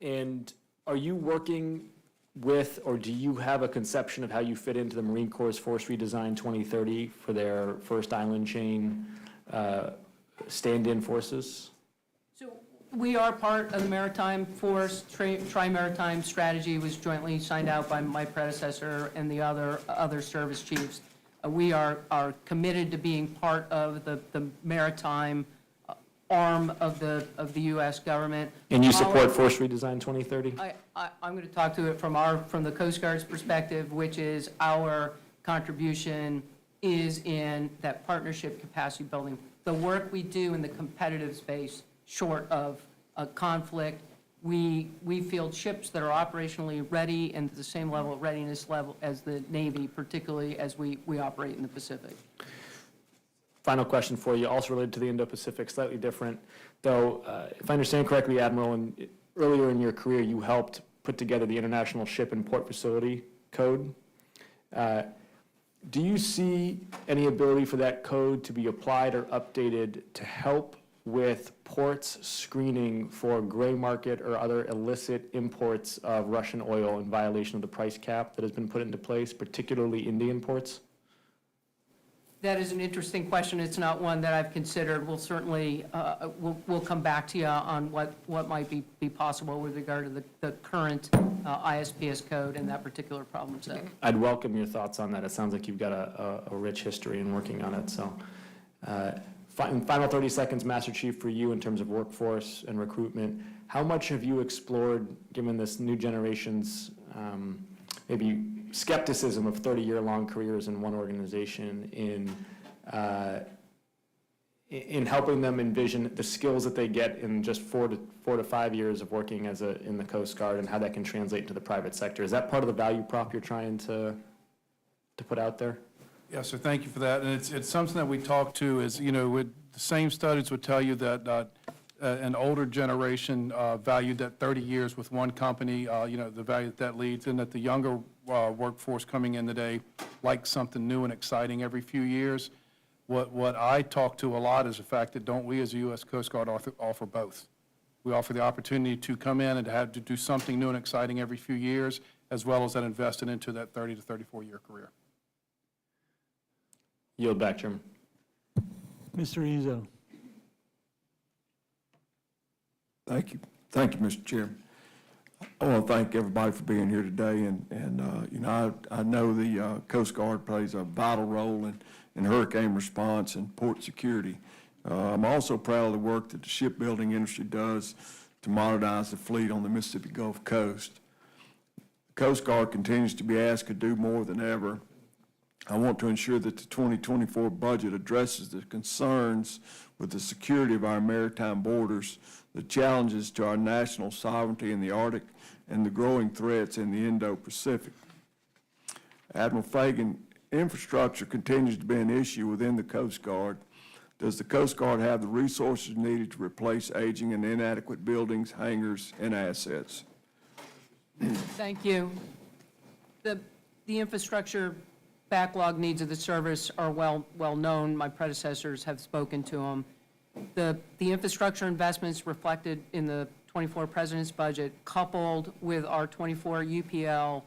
And are you working with, or do you have a conception of how you fit into the Marine Corps' Force Redesign 2030 for their first island chain stand-in forces? So we are part of the Maritime Force. Tri-Maritime Strategy was jointly signed out by my predecessor and the other service chiefs. We are committed to being part of the maritime arm of the U.S. government. And you support Force Redesign 2030? I'm going to talk to it from the Coast Guard's perspective, which is our contribution is in that partnership capacity building. The work we do in the competitive space short of a conflict. We field ships that are operationally ready and at the same level of readiness level as the Navy, particularly as we operate in the Pacific. Final question for you, also related to the Indo-Pacific, slightly different, though, if I understand correctly, Admiral, earlier in your career, you helped put together the International Ship and Port Facility Code. Do you see any ability for that code to be applied or updated to help with ports screening for gray market or other illicit imports of Russian oil in violation of the price cap that has been put into place, particularly Indian ports? That is an interesting question. It's not one that I've considered. We'll certainly, we'll come back to you on what might be possible with regard to the current ISPS code and that particular problem set. I'd welcome your thoughts on that. It sounds like you've got a rich history in working on it, so. Final 30 seconds, Master Chief, for you in terms of workforce and recruitment. How much have you explored, given this new generation's maybe skepticism of 30-year-long careers in one organization, in helping them envision the skills that they get in just 4 to 5 years of working in the Coast Guard and how that can translate to the private sector? Is that part of the value prop you're trying to put out there? Yes, sir, thank you for that. And it's something that we talk to is, the same studies would tell you that an older generation valued that 30 years with one company, the value that leads, and that the younger workforce coming in today likes something new and exciting every few years. What I talk to a lot is the fact that don't we as a U.S. Coast Guard offer both. We offer the opportunity to come in and to do something new and exciting every few years, as well as that invested into that 30 to 34-year career. Yield back, Chairman. Mr. Izzo. Thank you. Thank you, Mr. Chairman. I want to thank everybody for being here today, and I know the Coast Guard plays a vital role in hurricane response and port security. I'm also proud of the work that the shipbuilding industry does to modernize the fleet on the Mississippi Gulf Coast. The Coast Guard continues to be asked to do more than ever. I want to ensure that the 2024 budget addresses the concerns with the security of our maritime borders, the challenges to our national sovereignty in the Arctic, and the growing threats in the Indo-Pacific. Admiral Fagan, infrastructure continues to be an issue within the Coast Guard. Does the Coast Guard have the resources needed to replace aging and inadequate buildings, hangars, and assets? Thank you. The infrastructure backlog needs of the service are well known. My predecessors have spoken to them. The infrastructure investments reflected in the 24 President's budget, coupled with our 24 UPL,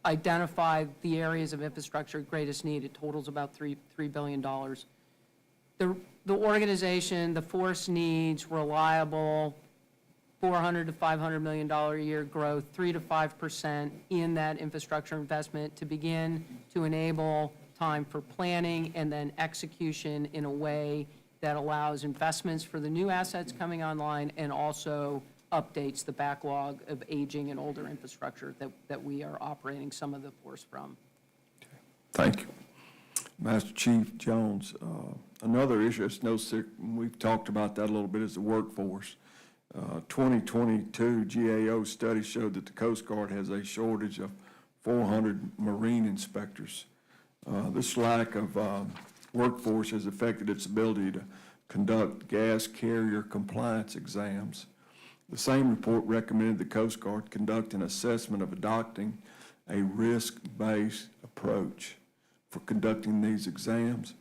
identify the areas of infrastructure greatest need. It totals about $3 billion. The organization, the force needs reliable $400 to $500 million a year growth, 3 to 5% in that infrastructure investment to begin to enable time for planning and then execution in a way that allows investments for the new assets coming online and also updates the backlog of aging and older infrastructure that we are operating some of the force from. Thank you. Master Chief Jones, another issue that's no secret, we've talked about that a little bit, is the workforce. 2022 GAO study showed that the Coast Guard has a shortage of 400 marine inspectors. This lack of workforce has affected its ability to conduct gas carrier compliance exams. The same report recommended the Coast Guard conduct an assessment of adopting a risk-based approach for conducting these exams.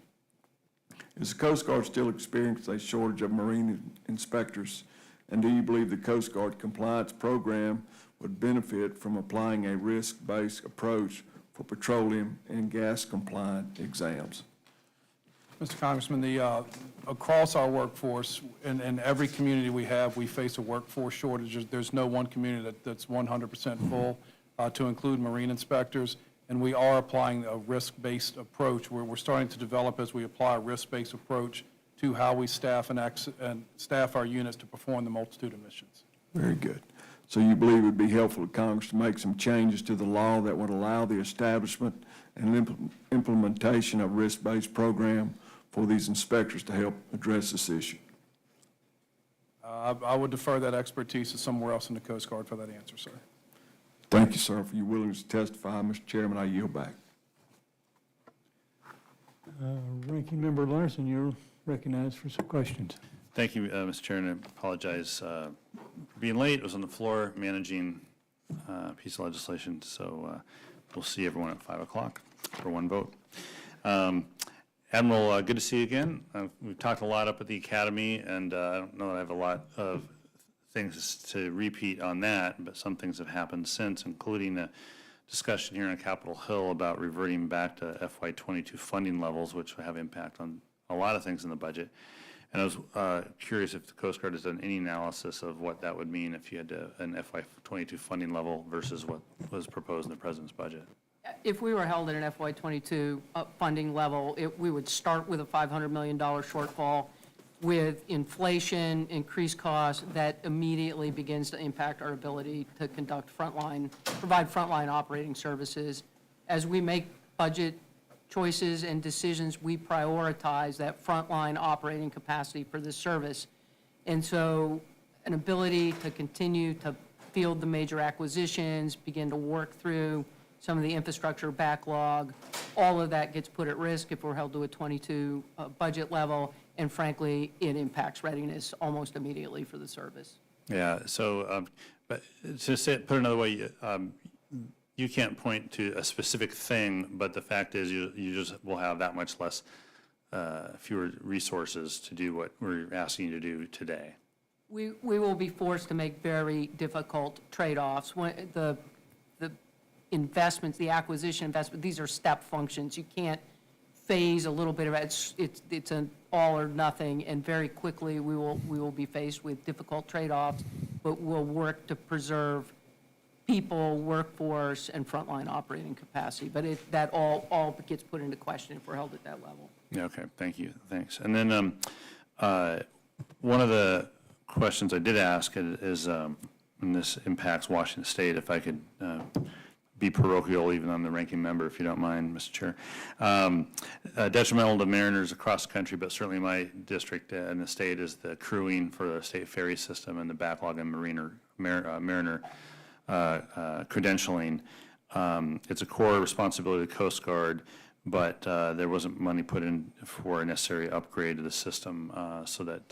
Is the Coast Guard still experiencing a shortage of marine inspectors? And do you believe the Coast Guard compliance program would benefit from applying a risk-based approach for petroleum and gas compliant exams? Mr. Congressman, across our workforce, in every community we have, we face a workforce shortage. There's no one community that's 100% full, to include marine inspectors, and we are applying a risk-based approach. We're starting to develop, as we apply a risk-based approach, to how we staff and staff our units to perform the multitude of missions. Very good. So you believe it would be helpful to Congress to make some changes to the law that would allow the establishment and implementation of a risk-based program for these inspectors to help address this issue? I would defer that expertise to somewhere else in the Coast Guard for that answer, sir. Thank you, sir, for your willingness to testify. Mr. Chairman, I yield back. Ranking Member Larson, you're recognized for some questions. Thank you, Mr. Chair, and I apologize for being late. I was on the floor managing a piece of legislation, so we'll see everyone at 5 o'clock for one vote. Admiral, good to see you again. We've talked a lot up at the Academy, and I don't know that I have a lot of things to repeat on that, but some things have happened since, including a discussion here on Capitol Hill about reverting back to FY22 funding levels, which will have impact on a lot of things in the budget. And I was curious if the Coast Guard has done any analysis of what that would mean if you had an FY22 funding level versus what was proposed in the President's budget. If we were held at an FY22 funding level, we would start with a $500 million shortfall. With inflation, increased costs, that immediately begins to impact our ability to provide frontline operating services. As we make budget choices and decisions, we prioritize that frontline operating capacity for this service. And so an ability to continue to field the major acquisitions, begin to work through some of the infrastructure backlog, all of that gets put at risk if we're held to a 22 budget level, and frankly, it impacts readiness almost immediately for the service. Yeah, so, but to say it, put another way, you can't point to a specific thing, but the fact is you just will have that much less, fewer resources to do what we're asking you to do today. We will be forced to make very difficult trade-offs. The investments, the acquisition investment, these are step functions. You can't phase a little bit of it. It's an all or nothing, and very quickly we will be faced with difficult trade-offs, but we'll work to preserve people, workforce, and frontline operating capacity. But that all gets put into question if we're held at that level. Yeah, okay, thank you, thanks. And then one of the questions I did ask is, and this impacts Washington State, if I could be parochial even on the ranking member, if you don't mind, Mr. Chair. Detrimental to mariners across the country, but certainly my district and the state, is the crewing for the state ferry system and the backlog in mariner credentialing. It's a core responsibility of the Coast Guard, but there wasn't money put in for a necessary upgrade to the system so that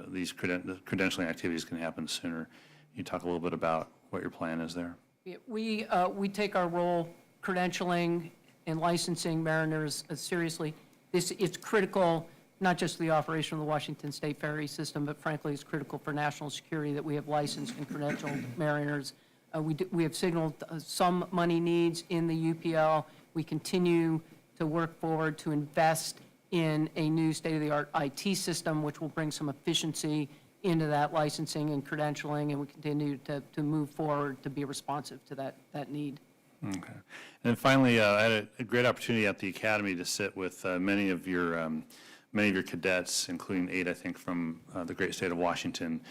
these credentialing activities can happen sooner. Can you talk a little bit about what your plan is there? We take our role credentialing and licensing mariners seriously. It's critical, not just to the operation of the Washington State ferry system, but frankly, it's critical for national security that we have licensed and credentialed mariners. We have signaled some money needs in the UPL. We continue to work forward to invest in a new state-of-the-art IT system, which will bring some efficiency into that licensing and credentialing, and we continue to move forward to be responsive to that need. Okay. And then finally, I had a great opportunity at the Academy to sit with many of your cadets, including 8, I think, from the great state of Washington,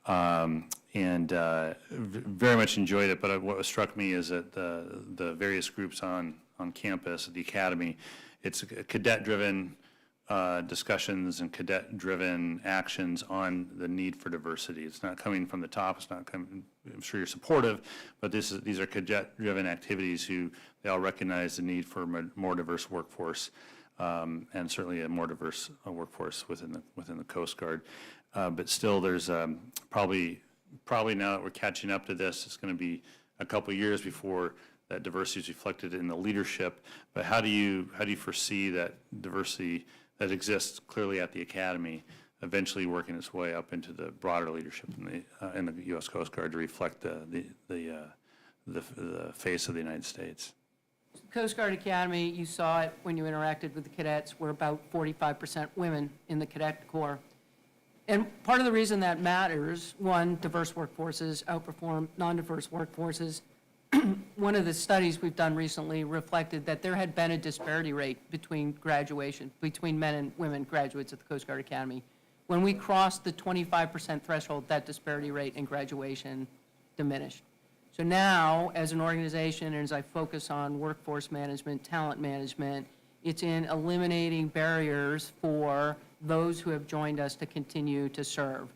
and very much enjoyed it. But what struck me is that the various groups on campus at the Academy, it's a cadet-driven discussions and cadet-driven actions on the need for diversity. It's not coming from the top. It's not coming. I'm sure you're supportive, but these are cadet-driven activities they all recognize the need for a more diverse workforce, and certainly a more diverse workforce within the Coast Guard. But still, there's probably now that we're catching up to this, it's going to be a couple of years before that diversity is reflected in the leadership. But how do you foresee that diversity that exists clearly at the Academy eventually working its way up into the broader leadership in the U.S. Coast Guard to reflect the face of the United States? Coast Guard Academy, you saw it when you interacted with the cadets, we're about 45% women in the cadet corps. And part of the reason that matters, one, diverse workforces outperform non-diverse workforces. One of the studies we've done recently reflected that there had been a disparity rate between men and women graduates at the Coast Guard Academy. When we crossed the 25% threshold, that disparity rate in graduation diminished. So now, as an organization, and as I focus on workforce management, talent management, it's in eliminating barriers for those who have joined us to continue to serve.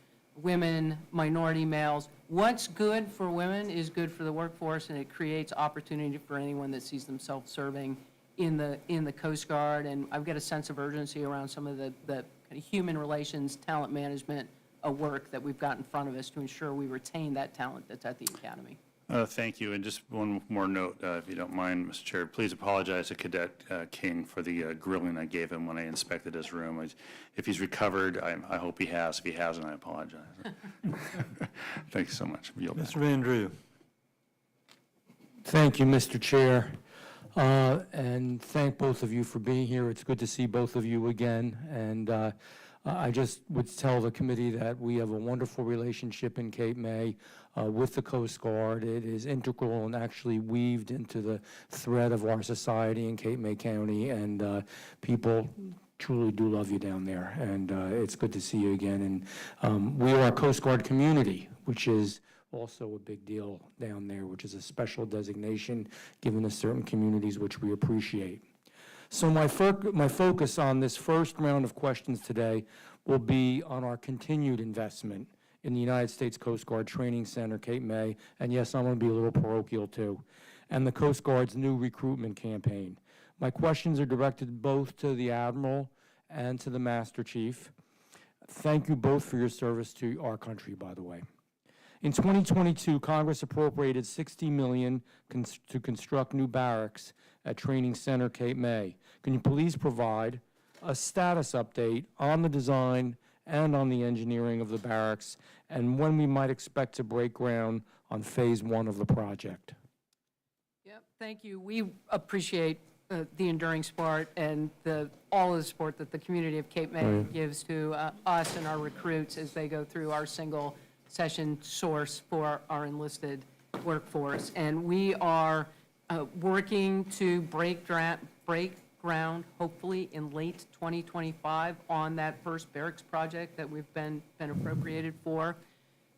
women, minority males. What's good for women is good for the workforce, and it creates opportunity for anyone that sees themselves serving in the Coast Guard. And I've got a sense of urgency around some of the kind of human relations, talent management work that we've got in front of us to ensure we retain that talent that's at the Academy. Thank you, and just one more note, if you don't mind, Mr. Chair. Please apologize to Cadet King for the grilling I gave him when I inspected his room. If he's recovered, I hope he has. If he hasn't, I apologize. Thank you so much. Yield back. Mr. Van Drew. Thank you, Mr. Chair, and thank both of you for being here. It's good to see both of you again, and I just would tell the committee that we have a wonderful relationship in Cape May with the Coast Guard. It is integral and actually weaved into the thread of our society in Cape May County, and people truly do love you down there, and it's good to see you again. And we are a Coast Guard community, which is also a big deal down there, which is a special designation given to certain communities, which we appreciate. So my focus on this first round of questions today will be on our continued investment in the United States Coast Guard Training Center, Cape May, and yes, I'm going to be a little parochial too, and the Coast Guard's new recruitment campaign. My questions are directed both to the Admiral and to the Master Chief. Thank you both for your service to our country, by the way. In 2022, Congress appropriated $60 million to construct new barracks at Training Center Cape May. Can you please provide a status update on the design and on the engineering of the barracks, and when we might expect to break ground on phase 1 of the project? Yep, thank you. We appreciate the enduring support and all of the support that the community of Cape May gives to us and our recruits as they go through our single session source for our enlisted workforce. And we are working to break ground, hopefully in late 2025, on that first barracks project that we've been appropriated for.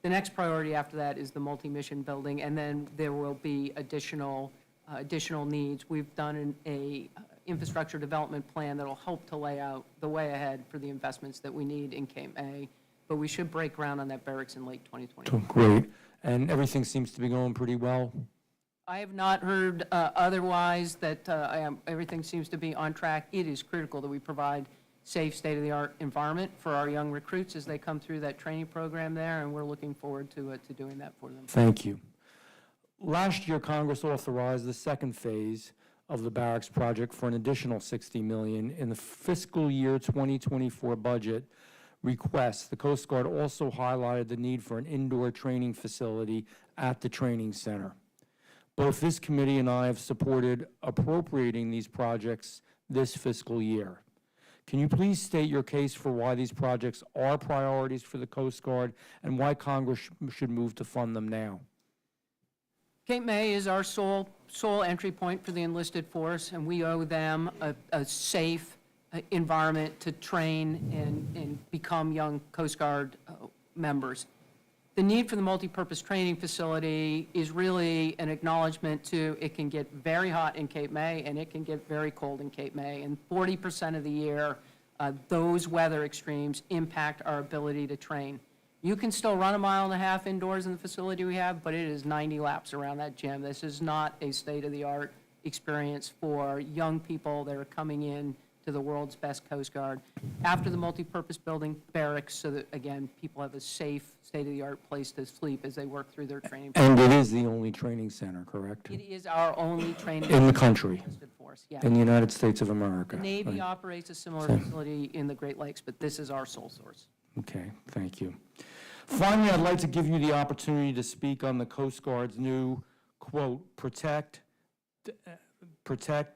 The next priority after that is the multi-mission building, and then there will be additional needs. We've done an infrastructure development plan that will help to lay out the way ahead for the investments that we need in Cape May, but we should break ground on that barracks in late 2025. Great. And everything seems to be going pretty well? I have not heard otherwise, that everything seems to be on track. It is critical that we provide safe, state-of-the-art environment for our young recruits as they come through that training program there, and we're looking forward to doing that for them. Thank you. Last year, Congress authorized the second phase of the barracks project for an additional $60 million. In the fiscal year 2024 budget request, the Coast Guard also highlighted the need for an indoor training facility at the training center. Both this committee and I have supported appropriating these projects this fiscal year. Can you please state your case for why these projects are priorities for the Coast Guard and why Congress should move to fund them now? Cape May is our sole entry point for the enlisted force, and we owe them a safe environment to train and become young Coast Guard members. The need for the multipurpose training facility is really an acknowledgement to it can get very hot in Cape May and it can get very cold in Cape May. And 40% of the year, those weather extremes impact our ability to train. You can still run 1.5 miles indoors in the facility we have, but it is 90 laps around that gym. This is not a state-of-the-art experience for young people that are coming in to the world's best Coast Guard. After the multipurpose building, barracks, so that, again, people have a safe, state-of-the-art place to sleep as they work through their training. And it is the only training center, correct? It is our only training. In the country. enlisted force, yeah. In the United States of America. The Navy Right. operates a similar facility in the Great Lakes, but this is our sole source. Okay, thank you. Finally, I'd like to give you the opportunity to speak on the Coast Guard's new, quote, protect,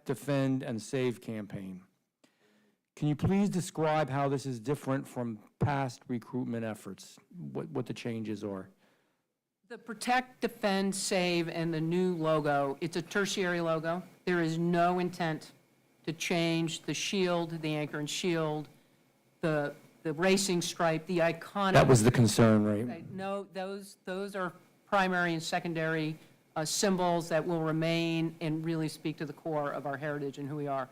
defend, and save campaign. Can you please describe how this is different from past recruitment efforts, what the changes are? The protect, defend, save, and the new logo, it's a tertiary logo. There is no intent to change the shield, the anchor and shield, the racing stripe, the iconic. That was the concern, right? Right. No, those are primary and secondary symbols that will remain and really speak to the core of our heritage and who we are.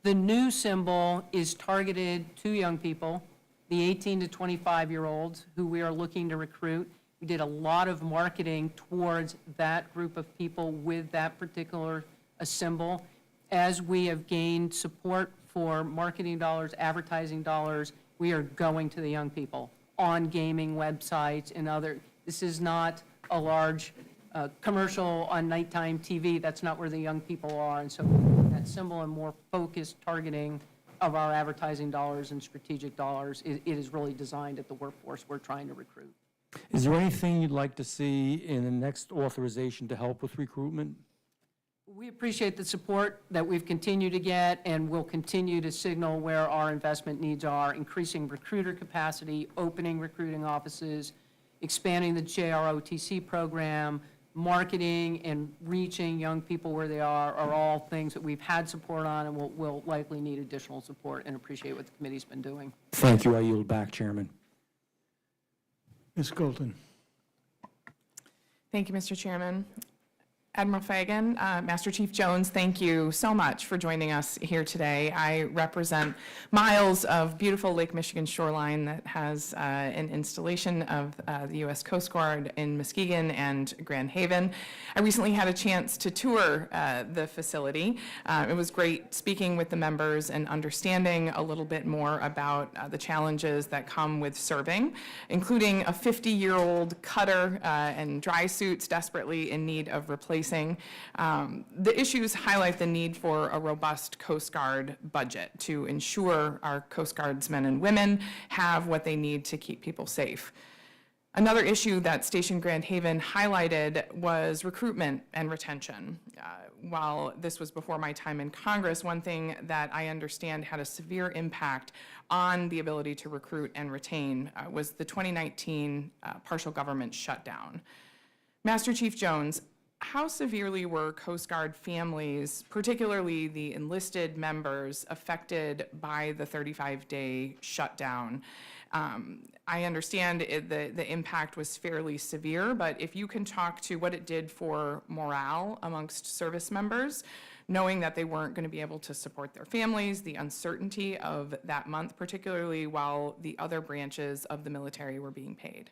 The new symbol is targeted to young people the 18 to 25-year-olds who we are looking to recruit. We did a lot of marketing towards that group of people with that particular symbol. As we have gained support for marketing dollars, advertising dollars, we are going to the young people on gaming websites and other. This is not a large commercial on nighttime TV. That's not where the young people are. And so that symbol and more focused targeting of our advertising dollars and strategic dollars, it is really designed at the workforce we're trying to recruit. Is there anything you'd like to see in the next authorization to help with recruitment? We appreciate the support that we've continued to get, and we'll continue to signal where our investment needs are, increasing recruiter capacity, opening recruiting offices, expanding the JROTC program, marketing and reaching young people where they are all things that we've had support on and will likely need additional support, and appreciate what the committee's been doing. Thank you. I yield back, Chairman. Ms. Colton. Thank you, Mr. Chairman. Admiral Fagan, Master Chief Jones, thank you so much for joining us here today. I represent miles of beautiful Lake Michigan shoreline that has an installation of the U.S. Coast Guard in Muskegon and Grand Haven. I recently had a chance to tour the facility. It was great speaking with the members and understanding a little bit more about the challenges that come with serving, including a 50-year-old cutter and dry suits desperately in need of replacing. The issues highlight the need for a robust Coast Guard budget to ensure our Coast Guardsmen and women have what they need to keep people safe. Another issue that Station Grand Haven highlighted was recruitment and retention. While this was before my time in Congress, one thing that I understand had a severe impact on the ability to recruit and retain was the 2019 partial government shutdown. Master Chief Jones, how severely were Coast Guard families, particularly the enlisted members, affected by the 35-day shutdown? I understand the impact was fairly severe, but if you can talk to what it did for morale amongst service members, knowing that they weren't going to be able to support their families, the uncertainty of that month, particularly while the other branches of the military were being paid.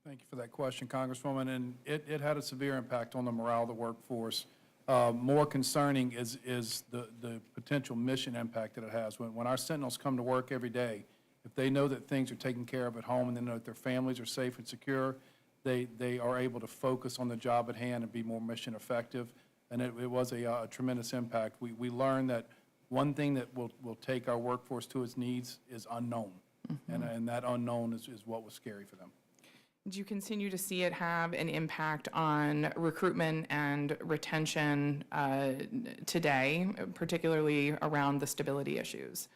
Thank you for that question, Congresswoman, and it had a severe impact on the morale of the workforce. More concerning is the potential mission impact that it has. When our sentinels come to work every day, if they know that things are taken care of at home and they know that their families are safe and secure, they are able to focus on the job at hand and be more mission effective, and it was a tremendous impact. We learned that one thing that will take our workforce to its needs is unknown, and that unknown is what was scary for them. Do you continue to see it have an impact on recruitment and retention today, particularly around the stability issues?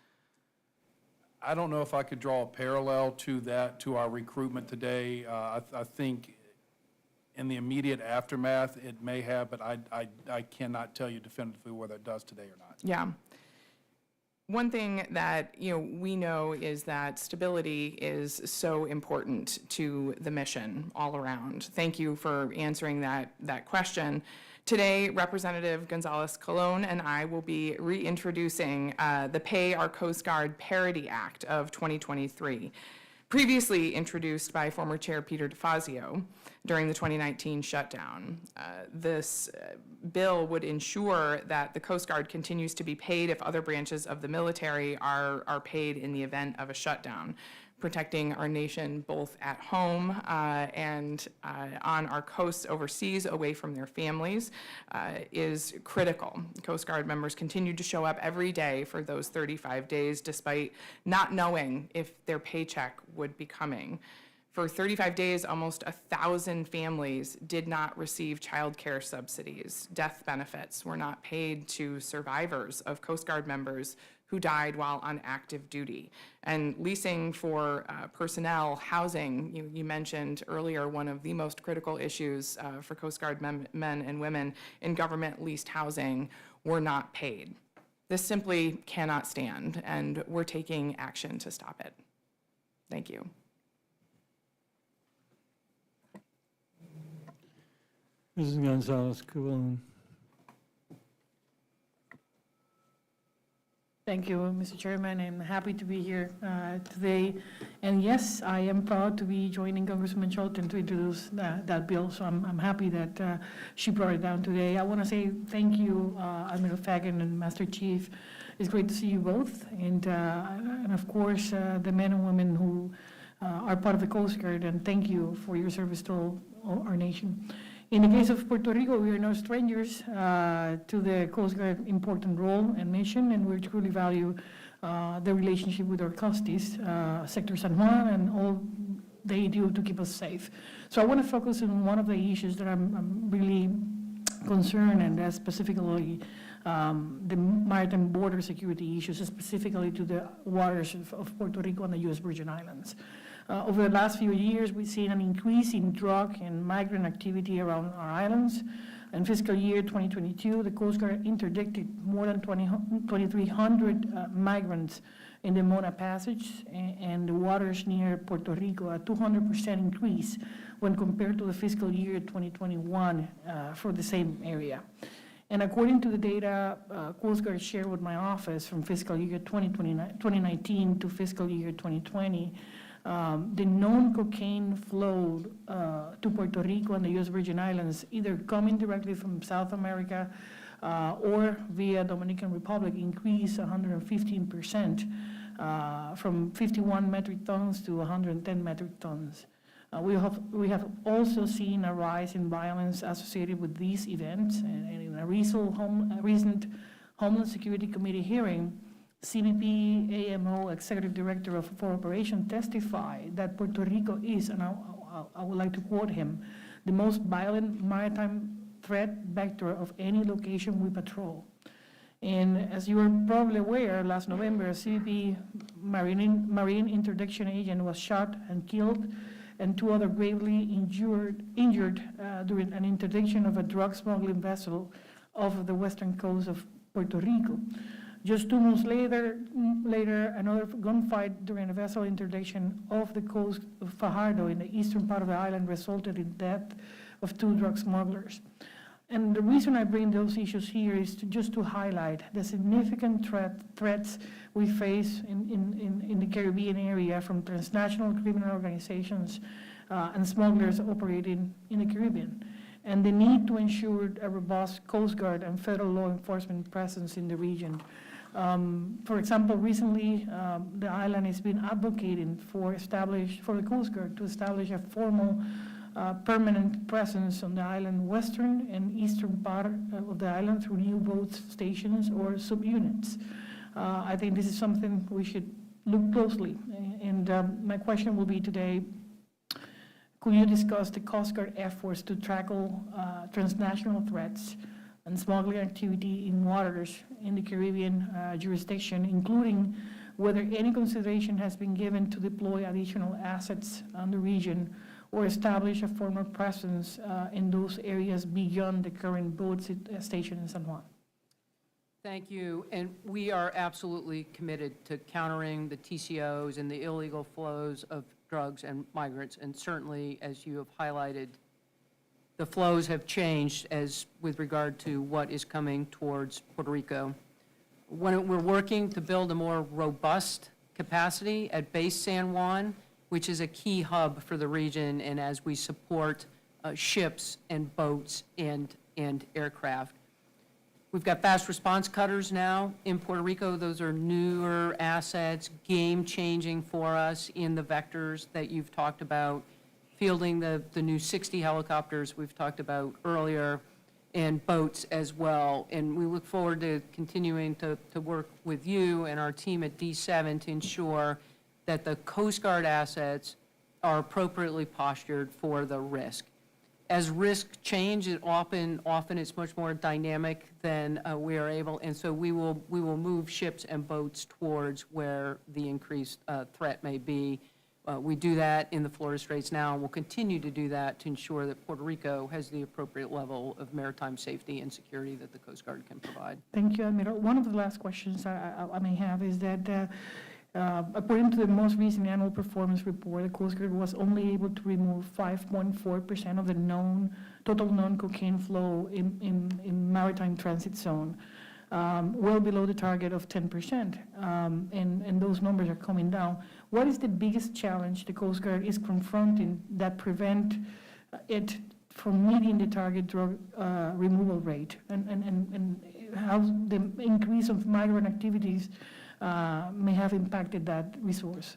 I don't know if I could draw a parallel to that, to our recruitment today. I think in the immediate aftermath, it may have, but I cannot tell you definitively whether it does today or not. Yeah. One thing that we know is that stability is so important to the mission all around. Thank you for answering that question. Today, Representative Gonzalez-Colon and I will be reintroducing the Pay Our Coast Guard Parity Act of 2023, previously introduced by former Chair Peter DeFazio during the 2019 shutdown. This bill would ensure that the Coast Guard continues to be paid if other branches of the military are paid in the event of a shutdown. Protecting our nation both at home and on our coasts overseas away from their families is critical. Coast Guard members continue to show up every day for those 35 days despite not knowing if their paycheck would be coming. For 35 days, almost 1,000 families did not receive child care subsidies. Death benefits were not paid to survivors of Coast Guard members who died while on active duty. And leasing for personnel, housing, you mentioned earlier, one of the most critical issues for Coast Guard men and women in government leased housing were not paid. This simply cannot stand, and we're taking action to stop it. Thank you. Mrs. Gonzalez-Colon. Thank you, Mr. Chairman. I'm happy to be here today. And yes, I am proud to be joining Congressman Shelton to introduce that bill. So I'm happy that she brought it down today. I want to say thank you, Admiral Fagan and Master Chief. It's great to see you both. And of course, the men and women who are part of the Coast Guard. And thank you for your service to all our nation. In the case of Puerto Rico, we are no strangers to the Coast Guard important role and mission, and we truly value the relationship with our custodies, Sector San Juan, and all they do to keep us safe. So I want to focus on one of the issues that I'm really concerned, and that's specifically the maritime border security issues, specifically to the waters of Puerto Rico and the U.S. Virgin Islands. Over the last few years, we've seen an increase in drug and migrant activity around our islands. In fiscal year 2022, the Coast Guard interdicted more than 2,300 migrants in the Mona Passage and the waters near Puerto Rico, a 200% increase when compared to the fiscal year 2021 for the same area. And according to the data Coast Guard shared with my office from fiscal year 2019 to fiscal year 2020, the known cocaine flow to Puerto Rico and the U.S. Virgin Islands, either coming directly from South America or via Dominican Republic, increased 115% from 51 metric tons to 110 metric tons. We have also seen a rise in violence associated with these events, and in a recent Homeland Security Committee hearing, CBP AMO Executive Director for Operations testified that Puerto Rico is, and I would like to quote him, the most violent maritime threat vector of any location we patrol. And as you are probably aware, last November, a CBP Marine Interdiction agent was shot and killed, and 2 other gravely injured during an interdiction of a drug smuggling vessel off the western coast of Puerto Rico. Just 2 months later, another gunfight during a vessel interdiction off the coast of Fajardo in the eastern part of the island resulted in the death of 2 drug smugglers. And the reason I bring those issues here is just to highlight the significant threats we face in the Caribbean area from transnational criminal organizations and smugglers operating in the Caribbean, and the need to ensure a robust Coast Guard and federal law enforcement presence in the region. For example, recently, the island has been advocating for the Coast Guard to establish a formal permanent presence on the island western and eastern part of the island through new boat stations or subunits. I think this is something we should look closely. And my question will be today, could you discuss the Coast Guard efforts to tackle transnational threats and smuggling activity in waters in the Caribbean jurisdiction, including whether any consideration has been given to deploy additional assets on the region or establish a formal presence in those areas beyond the current boat station in San Juan? Thank you. And we are absolutely committed to countering the TCOs and the illegal flows of drugs and migrants. And certainly, as you have highlighted, the flows have changed as with regard to what is coming towards Puerto Rico. When we're working to build a more robust capacity at Base San Juan, which is a key hub for the region, and as we support ships and boats and aircraft. We've got fast response cutters now in Puerto Rico. Those are newer assets, game-changing for us in the vectors that you've talked about, fielding the new 60 helicopters we've talked about earlier, and boats as well. And we look forward to continuing to work with you and our team at D7 to ensure that the Coast Guard assets are appropriately postured for the risk. As risk change, it often it's much more dynamic than we are able, and so we will move ships and boats towards where the increased threat may be. We do that in the Florida Straits now, and we'll continue to do that to ensure that Puerto Rico has the appropriate level of maritime safety and security that the Coast Guard can provide. Thank you, Admiral. One of the last questions I may have is that according to the most recent annual performance report, the Coast Guard was only able to remove 5.4% of the total known cocaine flow in maritime transit zone. well below the target of 10%, and those numbers are coming down. What is the biggest challenge the Coast Guard is confronting that prevent it from meeting the target drug removal rate? And how the increase of migrant activities may have impacted that resource?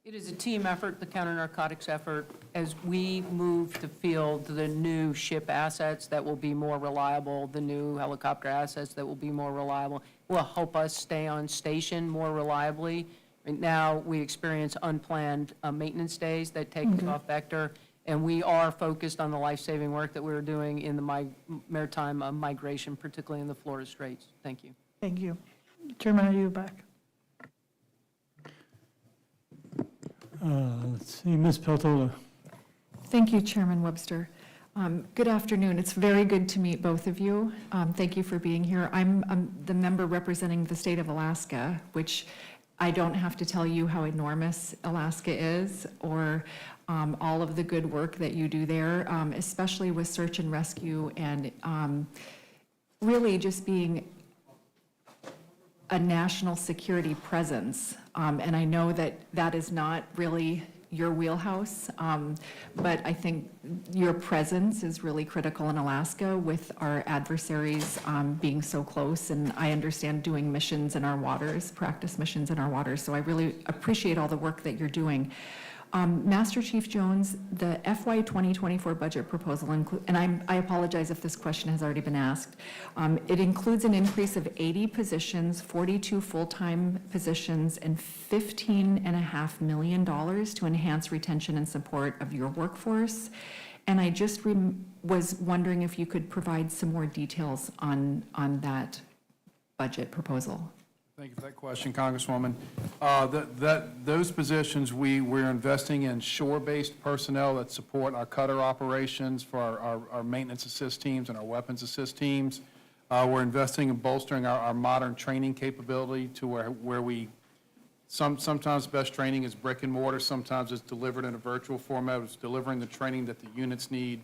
It is a team effort, the counter-narcotics effort. As we move to field the new ship assets that will be more reliable, the new helicopter assets that will be more reliable, will help us stay on station more reliably. Right now, we experience unplanned maintenance days that take us off vector, and we are focused on the life-saving work that we're doing in the maritime migration, particularly in the Florida Straits. Thank you. Thank you. Chairman, are you back? Let's see, Ms. Peltola. Thank you, Chairman Webster. Good afternoon. It's very good to meet both of you. Thank you for being here. I'm the member representing the state of Alaska, which I don't have to tell you how enormous Alaska is, or all of the good work that you do there, especially with search and rescue, and really just being a national security presence. And I know that that is not really your wheelhouse, but I think your presence is really critical in Alaska with our adversaries being so close, and I understand doing missions in our waters, practice missions in our waters, so I really appreciate all the work that you're doing. Master Chief Jones, the FY 2024 budget proposal, and I apologize if this question has already been asked, it includes an increase of 80 positions, 42 full-time positions, and $15.5 million to enhance retention and support of your workforce. And I just was wondering if you could provide some more details on that budget proposal. Thank you for that question, Congresswoman. Those positions, we're investing in shore-based personnel that support our cutter operations for our maintenance assist teams and our weapons assist teams. We're investing in bolstering our modern training capability to where we, sometimes best training is brick and mortar, sometimes it's delivered in a virtual format. It's delivering the training that the units need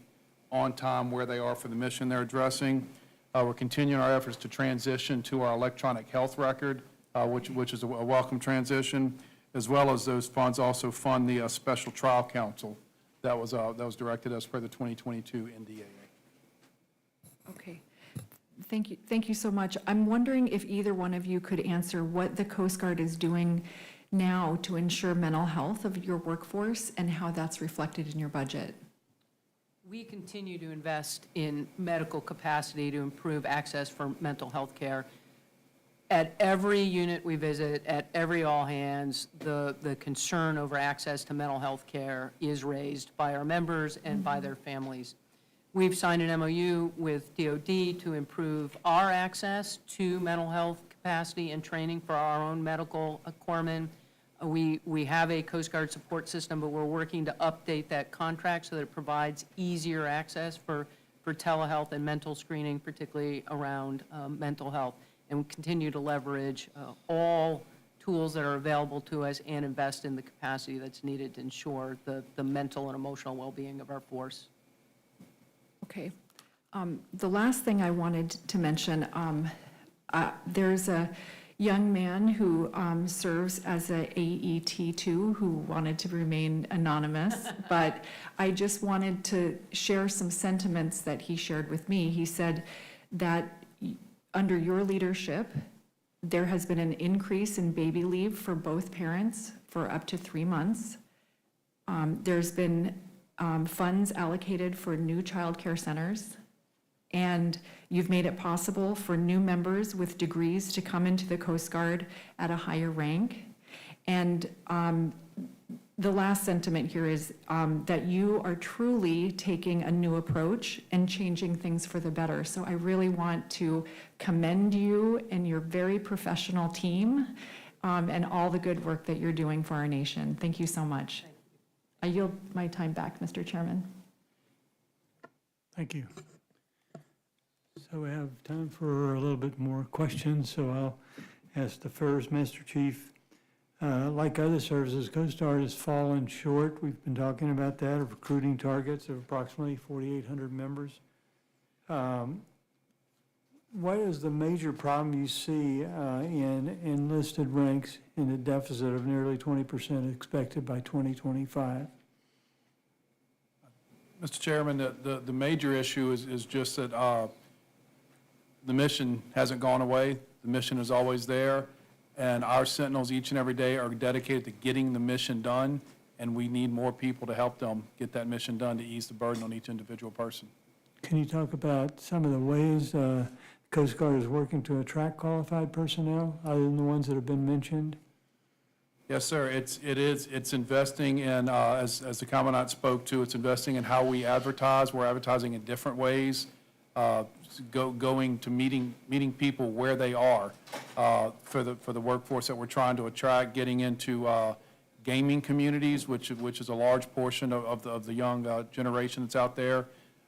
on time where they are for the mission they're addressing. We're continuing our efforts to transition to our electronic health record, which is a welcome transition, as well as those funds also fund the Special Trial Council that was directed as per the 2022 NDAA. Okay. Thank you so much. I'm wondering if either one of you could answer what the Coast Guard is doing now to ensure mental health of your workforce and how that's reflected in your budget. We continue to invest in medical capacity to improve access for mental health care. At every unit we visit, at every all-hands, the concern over access to mental health care is raised by our members and by their families. We've signed an MOU with DOD to improve our access to mental health capacity and training for our own medical corpsmen. We have a Coast Guard support system, but we're working to update that contract so that it provides easier access for telehealth and mental screening, particularly around mental health. And we continue to leverage all tools that are available to us and invest in the capacity that's needed to ensure the mental and emotional well-being of our force. Okay. The last thing I wanted to mention, there's a young man who serves as a AET2 who wanted to remain anonymous, but I just wanted to share some sentiments that he shared with me. He said that under your leadership, there has been an increase in baby leave for both parents for up to 3 months. There's been funds allocated for new child care centers, and you've made it possible for new members with degrees to come into the Coast Guard at a higher rank. And the last sentiment here is that you are truly taking a new approach and changing things for the better. So I really want to commend you and your very professional team and all the good work that you're doing for our nation. Thank you so much. I yield my time back, Mr. Chairman. Thank you. So we have time for a little bit more questions, so I'll ask the first. Master Chief, like other services, Coast Guard has fallen short. We've been talking about that, of recruiting targets of approximately 4,800 members. what is the major problem you see in enlisted ranks in a deficit of nearly 20% expected by 2025? Mr. Chairman, the major issue is just that the mission hasn't gone away. The mission is always there, and our sentinels each and every day are dedicated to getting the mission done, and we need more people to help them get that mission done to ease the burden on each individual person. Can you talk about some of the ways Coast Guard is working to attract qualified personnel, other than the ones that have been mentioned? Yes, sir. It's investing in, as the Commandant spoke to, it's investing in how we advertise. We're advertising in different ways, going to meeting people where they are for the workforce that we're trying to attract, getting into gaming communities, which is a large portion of the young generation that's out there,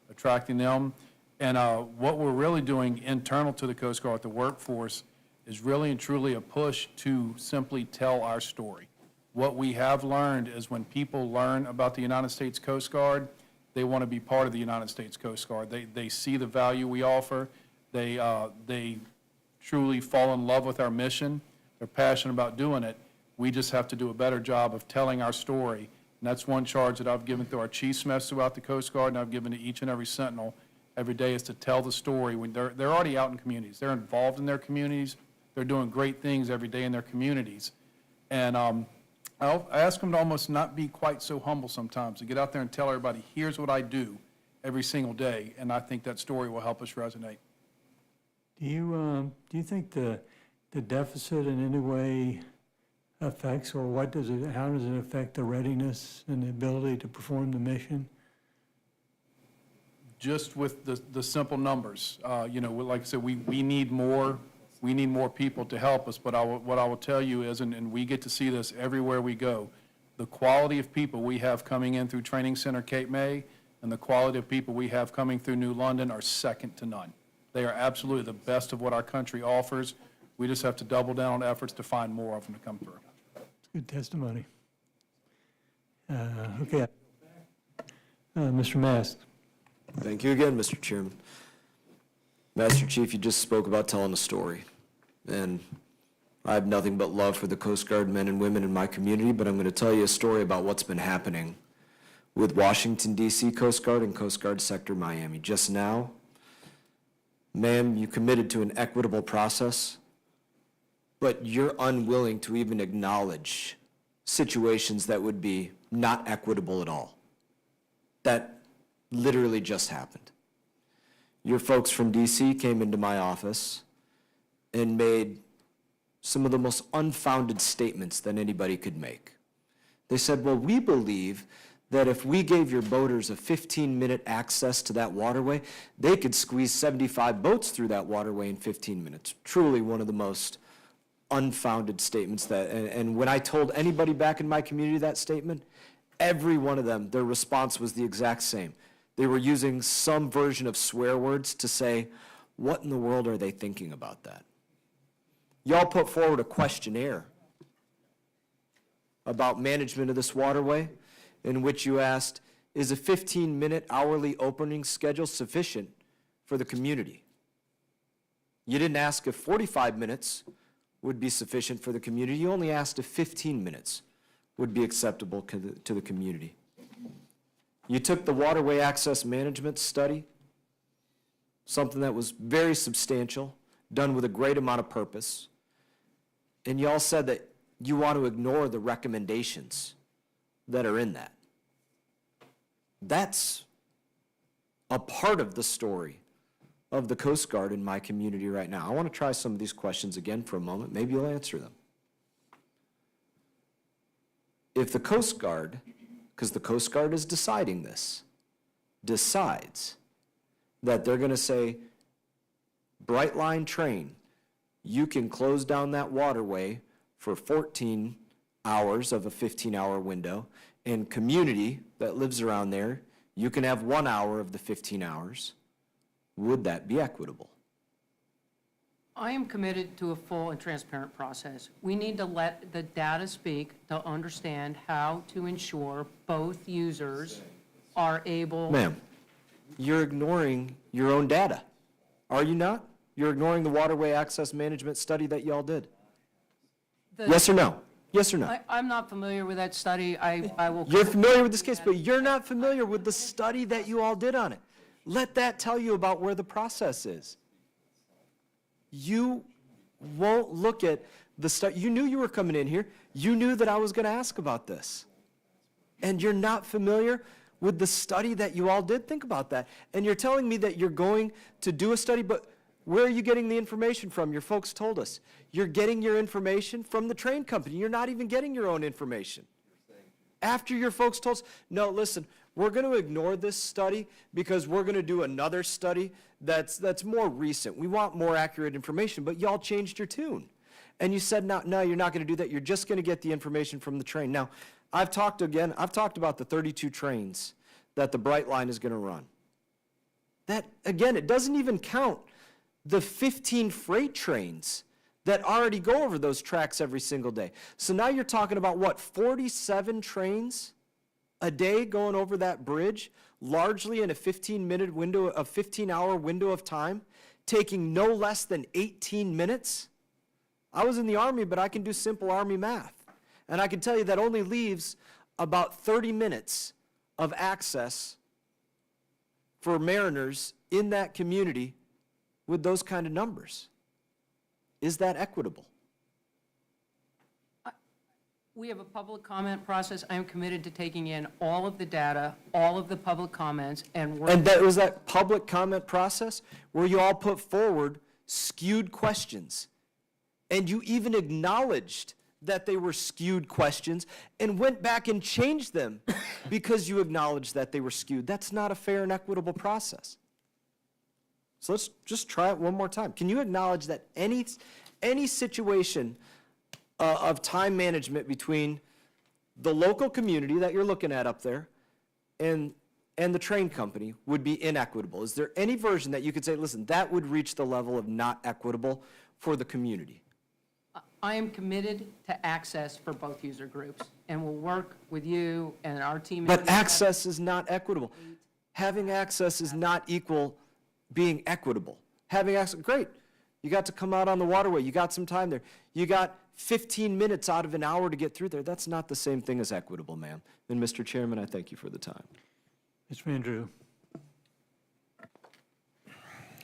attracting them. And what we're really doing internal to the Coast Guard, the workforce, is really and truly a push to simply tell our story. What we have learned is when people learn about the United States Coast Guard, they want to be part of the United States Coast Guard. They see the value we offer. They truly fall in love with our mission. They're passionate about doing it. We just have to do a better job of telling our story. And that's one charge that I've given to our chief smiths throughout the Coast Guard, and I've given to each and every sentinel every day, is to tell the story. When they're already out in communities. They're involved in their communities. They're doing great things every day in their communities. And I ask them to almost not be quite so humble sometimes, to get out there and tell everybody, here's what I do every single day, and I think that story will help us resonate. Do you think the deficit in any way affects, or how does it affect the readiness and the ability to perform the mission? Just with the simple numbers, like I said, we need more. We need more people to help us, but what I will tell you is, and we get to see this everywhere we go, the quality of people we have coming in through Training Center Cape May and the quality of people we have coming through New London are second to none. They are absolutely the best of what our country offers. We just have to double down on efforts to find more of them to come through. It's good testimony. Okay. Mr. Mast. Thank you again, Mr. Chairman. Master Chief, you just spoke about telling a story, and I have nothing but love for the Coast Guard men and women in my community, but I'm going to tell you a story about what's been happening with Washington, D.C. Coast Guard and Coast Guard Sector Miami. Just now, ma'am, you committed to an equitable process, but you're unwilling to even acknowledge situations that would be not equitable at all. That literally just happened. Your folks from D.C. came into my office and made some of the most unfounded statements that anybody could make. They said, well, we believe that if we gave your boaters a 15-minute access to that waterway, they could squeeze 75 boats through that waterway in 15 minutes. Truly one of the most unfounded statements and when I told anybody back in my community that statement, every one of them, their response was the exact same. They were using some version of swear words to say, what in the world are they thinking about that? Y'all put forward a questionnaire about management of this waterway in which you asked, is a 15-minute hourly opening schedule sufficient for the community? You didn't ask if 45 minutes would be sufficient for the community. You only asked if 15 minutes would be acceptable to the community. You took the waterway access management study, something that was very substantial, done with a great amount of purpose, and y'all said that you want to ignore the recommendations that are in that. That's a part of the story of the Coast Guard in my community right now. I want to try some of these questions again for a moment. Maybe you'll answer them. If the Coast Guard, because the Coast Guard is deciding this, decides that they're going to say, Bright Line train, you can close down that waterway for 14 hours of a 15-hour window, and community that lives around there, you can have 1 hour of the 15 hours. Would that be equitable? I am committed to a full and transparent process. We need to let the data speak to understand how to ensure both users are able. Ma'am, you're ignoring your own data, are you not? You're ignoring the waterway access management study that y'all did? The- Yes or no? Yes or no? I'm not familiar with that study. I will. You're familiar with this case, but you're not familiar with the study that you all did on it. Let that tell you about where the process is. You won't look at the study. You knew you were coming in here. You knew that I was going to ask about this. And you're not familiar with the study that you all did? Think about that. And you're telling me that you're going to do a study, but where are you getting the information from? Your folks told us. You're getting your information from the train company. You're not even getting your own information. After your folks told us, no, listen, we're going to ignore this study because we're going to do another study that's more recent. We want more accurate information, but y'all changed your tune. And you said, no, you're not going to do that. You're just going to get the information from the train. Now, I've talked about the 32 trains that the Bright Line is going to run. That, again, it doesn't even count the 15 freight trains that already go over those tracks every single day. So now you're talking about, what, 47 trains a day going over that bridge, largely in a 15-minute window, a 15-hour window of time, taking no less than 18 minutes? I was in the Army, but I can do simple Army math. And I can tell you that only leaves about 30 minutes of access for mariners in that community with those kind of numbers. Is that equitable? We have a public comment process. I am committed to taking in all of the data, all of the public comments, and And that was that public comment process where you all put forward skewed questions. And you even acknowledged that they were skewed questions and went back and changed them because you acknowledged that they were skewed. That's not a fair and equitable process. So let's just try it one more time. Can you acknowledge that any situation of time management between the local community that you're looking at up there and the train company would be inequitable? Is there any version that you could say, listen, that would reach the level of not equitable for the community? I am committed to access for both user groups, and will work with you and our team. But access is not equitable. Having access is not equal being equitable. Having access, great. You got to come out on the waterway. You got some time there. You got 15 minutes out of an hour to get through there. That's not the same thing as equitable, ma'am. And Mr. Chairman, I thank you for the time. Mr. Andrew.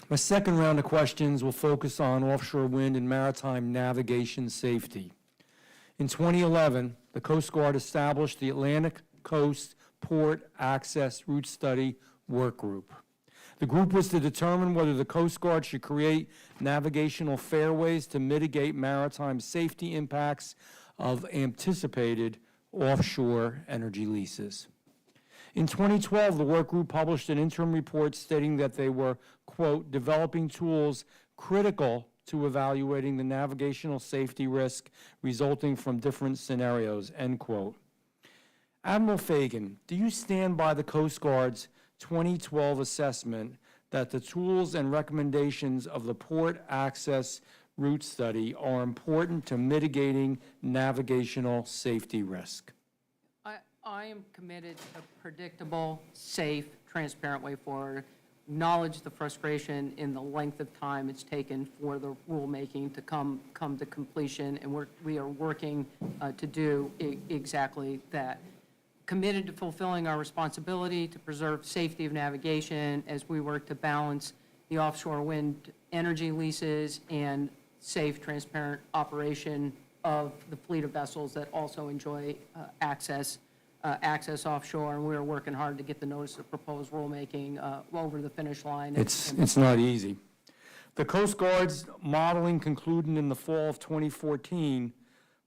My second round of questions will focus on offshore wind and maritime navigation safety. In 2011, the Coast Guard established the Atlantic Coast Port Access Route Study Work Group. The group was to determine whether the Coast Guard should create navigational fairways to mitigate maritime safety impacts of anticipated offshore energy leases. In 2012, the work group published an interim report stating that they were, quote, developing tools critical to evaluating the navigational safety risk resulting from different scenarios, end quote. Admiral Fagan, do you stand by the Coast Guard's 2012 assessment that the tools and recommendations of the Port Access Route Study are important to mitigating navigational safety risk? I am committed to a predictable, safe, transparent way forward. Acknowledge the frustration in the length of time it's taken for the rulemaking to come to completion, and we are working to do exactly that. Committed to fulfilling our responsibility to preserve safety of navigation as we work to balance the offshore wind energy leases and safe, transparent operation of the fleet of vessels that also enjoy access offshore, and we are working hard to get the notice of proposed rulemaking over the finish line. It's not easy. The Coast Guard's modeling concluded in the fall of 2014,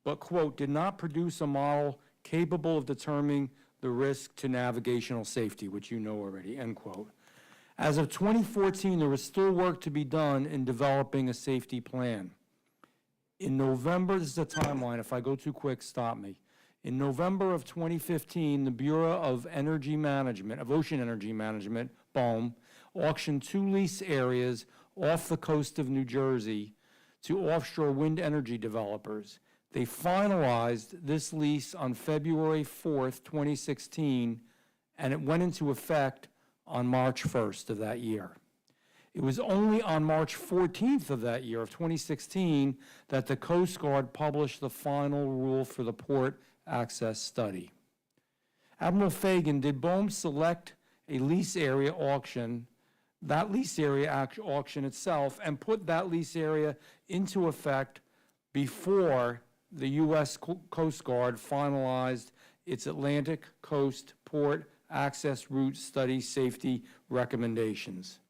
but, quote, did not produce a model capable of determining the risk to navigational safety, which you know already, end quote. As of 2014, there was still work to be done in developing a safety plan. In November, this is a timeline, if I go too quick, stop me. In November of 2015, the Bureau of Energy Management, of Ocean Energy Management, BOEM, auctioned 2 lease areas off the coast of New Jersey to offshore wind energy developers. They finalized this lease on February 4th, 2016, and it went into effect on March 1st of that year. It was only on March 14th of that year, of 2016, that the Coast Guard published the final rule for the port access study. Admiral Fagan, did BOEM select a lease area auction, that lease area auction itself, and put that lease area into effect before the U.S. Coast Guard finalized its Atlantic Coast Port Access Route Study Safety recommendations?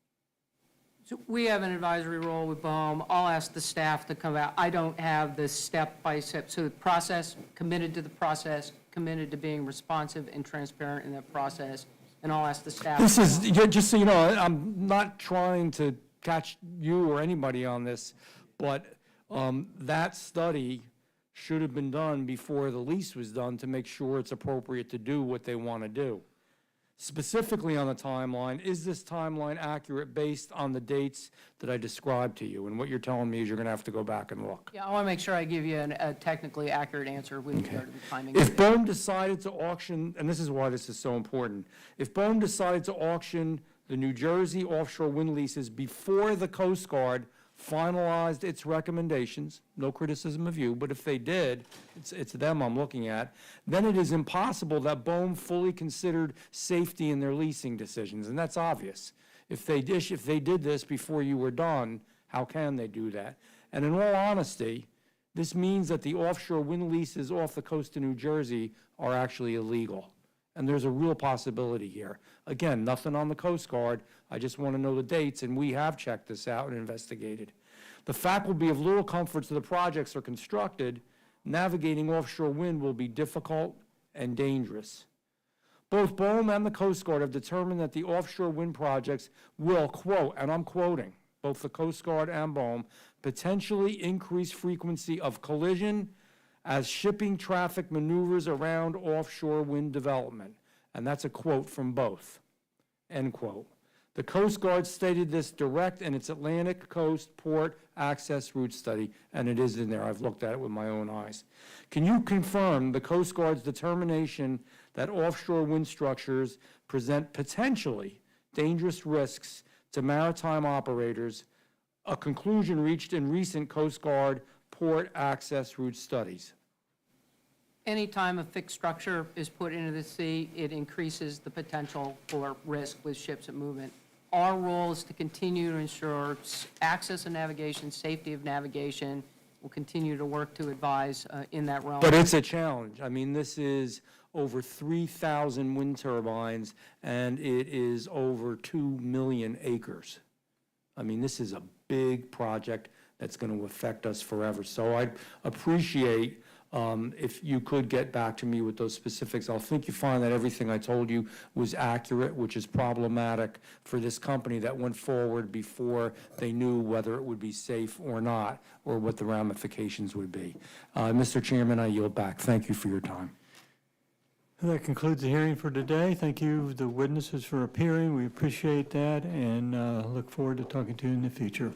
So we have an advisory role with BOEM. I'll ask the staff to come out. I don't have the step-by-step, so the process, committed to the process, committed to being responsive and transparent in that process, and I'll ask the staff. This is, just so you know, I'm not trying to catch you or anybody on this, but that study should have been done before the lease was done to make sure it's appropriate to do what they want to do. Specifically on the timeline, is this timeline accurate based on the dates that I described to you? And what you're telling me is you're going to have to go back and look. Yeah, I want to make sure I give you a technically accurate answer with regard to the timing. If BOEM decided to auction, and this is why this is so important, if BOEM decided to auction the New Jersey offshore wind leases before the Coast Guard finalized its recommendations, no criticism of you, but if they did, it's them I'm looking at, then it is impossible that BOEM fully considered safety in their leasing decisions, and that's obvious. If they did this before you were done, how can they do that? And in all honesty, this means that the offshore wind leases off the coast of New Jersey are actually illegal. And there's a real possibility here. Again, nothing on the Coast Guard. I just want to know the dates, and we have checked this out and investigated. The fact will be of little comfort to the projects are constructed. Navigating offshore wind will be difficult and dangerous. Both BOEM and the Coast Guard have determined that the offshore wind projects will, quote, and I'm quoting, both the Coast Guard and BOEM, potentially increase frequency of collision as shipping traffic maneuvers around offshore wind development. And that's a quote from both, end quote. The Coast Guard stated this direct in its Atlantic Coast Port Access Route Study, and it is in there. I've looked at it with my own eyes. Can you confirm the Coast Guard's determination that offshore wind structures present potentially dangerous risks to maritime operators, a conclusion reached in recent Coast Guard port access route studies? Anytime a fixed structure is put into the sea, it increases the potential for risk with ships at movement. Our role is to continue to ensure access and navigation, safety of navigation. We'll continue to work to advise in that realm. But it's a challenge. I mean, this is over 3,000 wind turbines, and it is over 2 million acres. I mean, this is a big project that's going to affect us forever. So I'd appreciate if you could get back to me with those specifics. I'll think you find that everything I told you was accurate, which is problematic for this company that went forward before they knew whether it would be safe or not, or what the ramifications would be. Mr. Chairman, I yield back. Thank you for your time. That concludes the hearing for today. Thank you, the witnesses, for appearing. We appreciate that and look forward to talking to you in the future.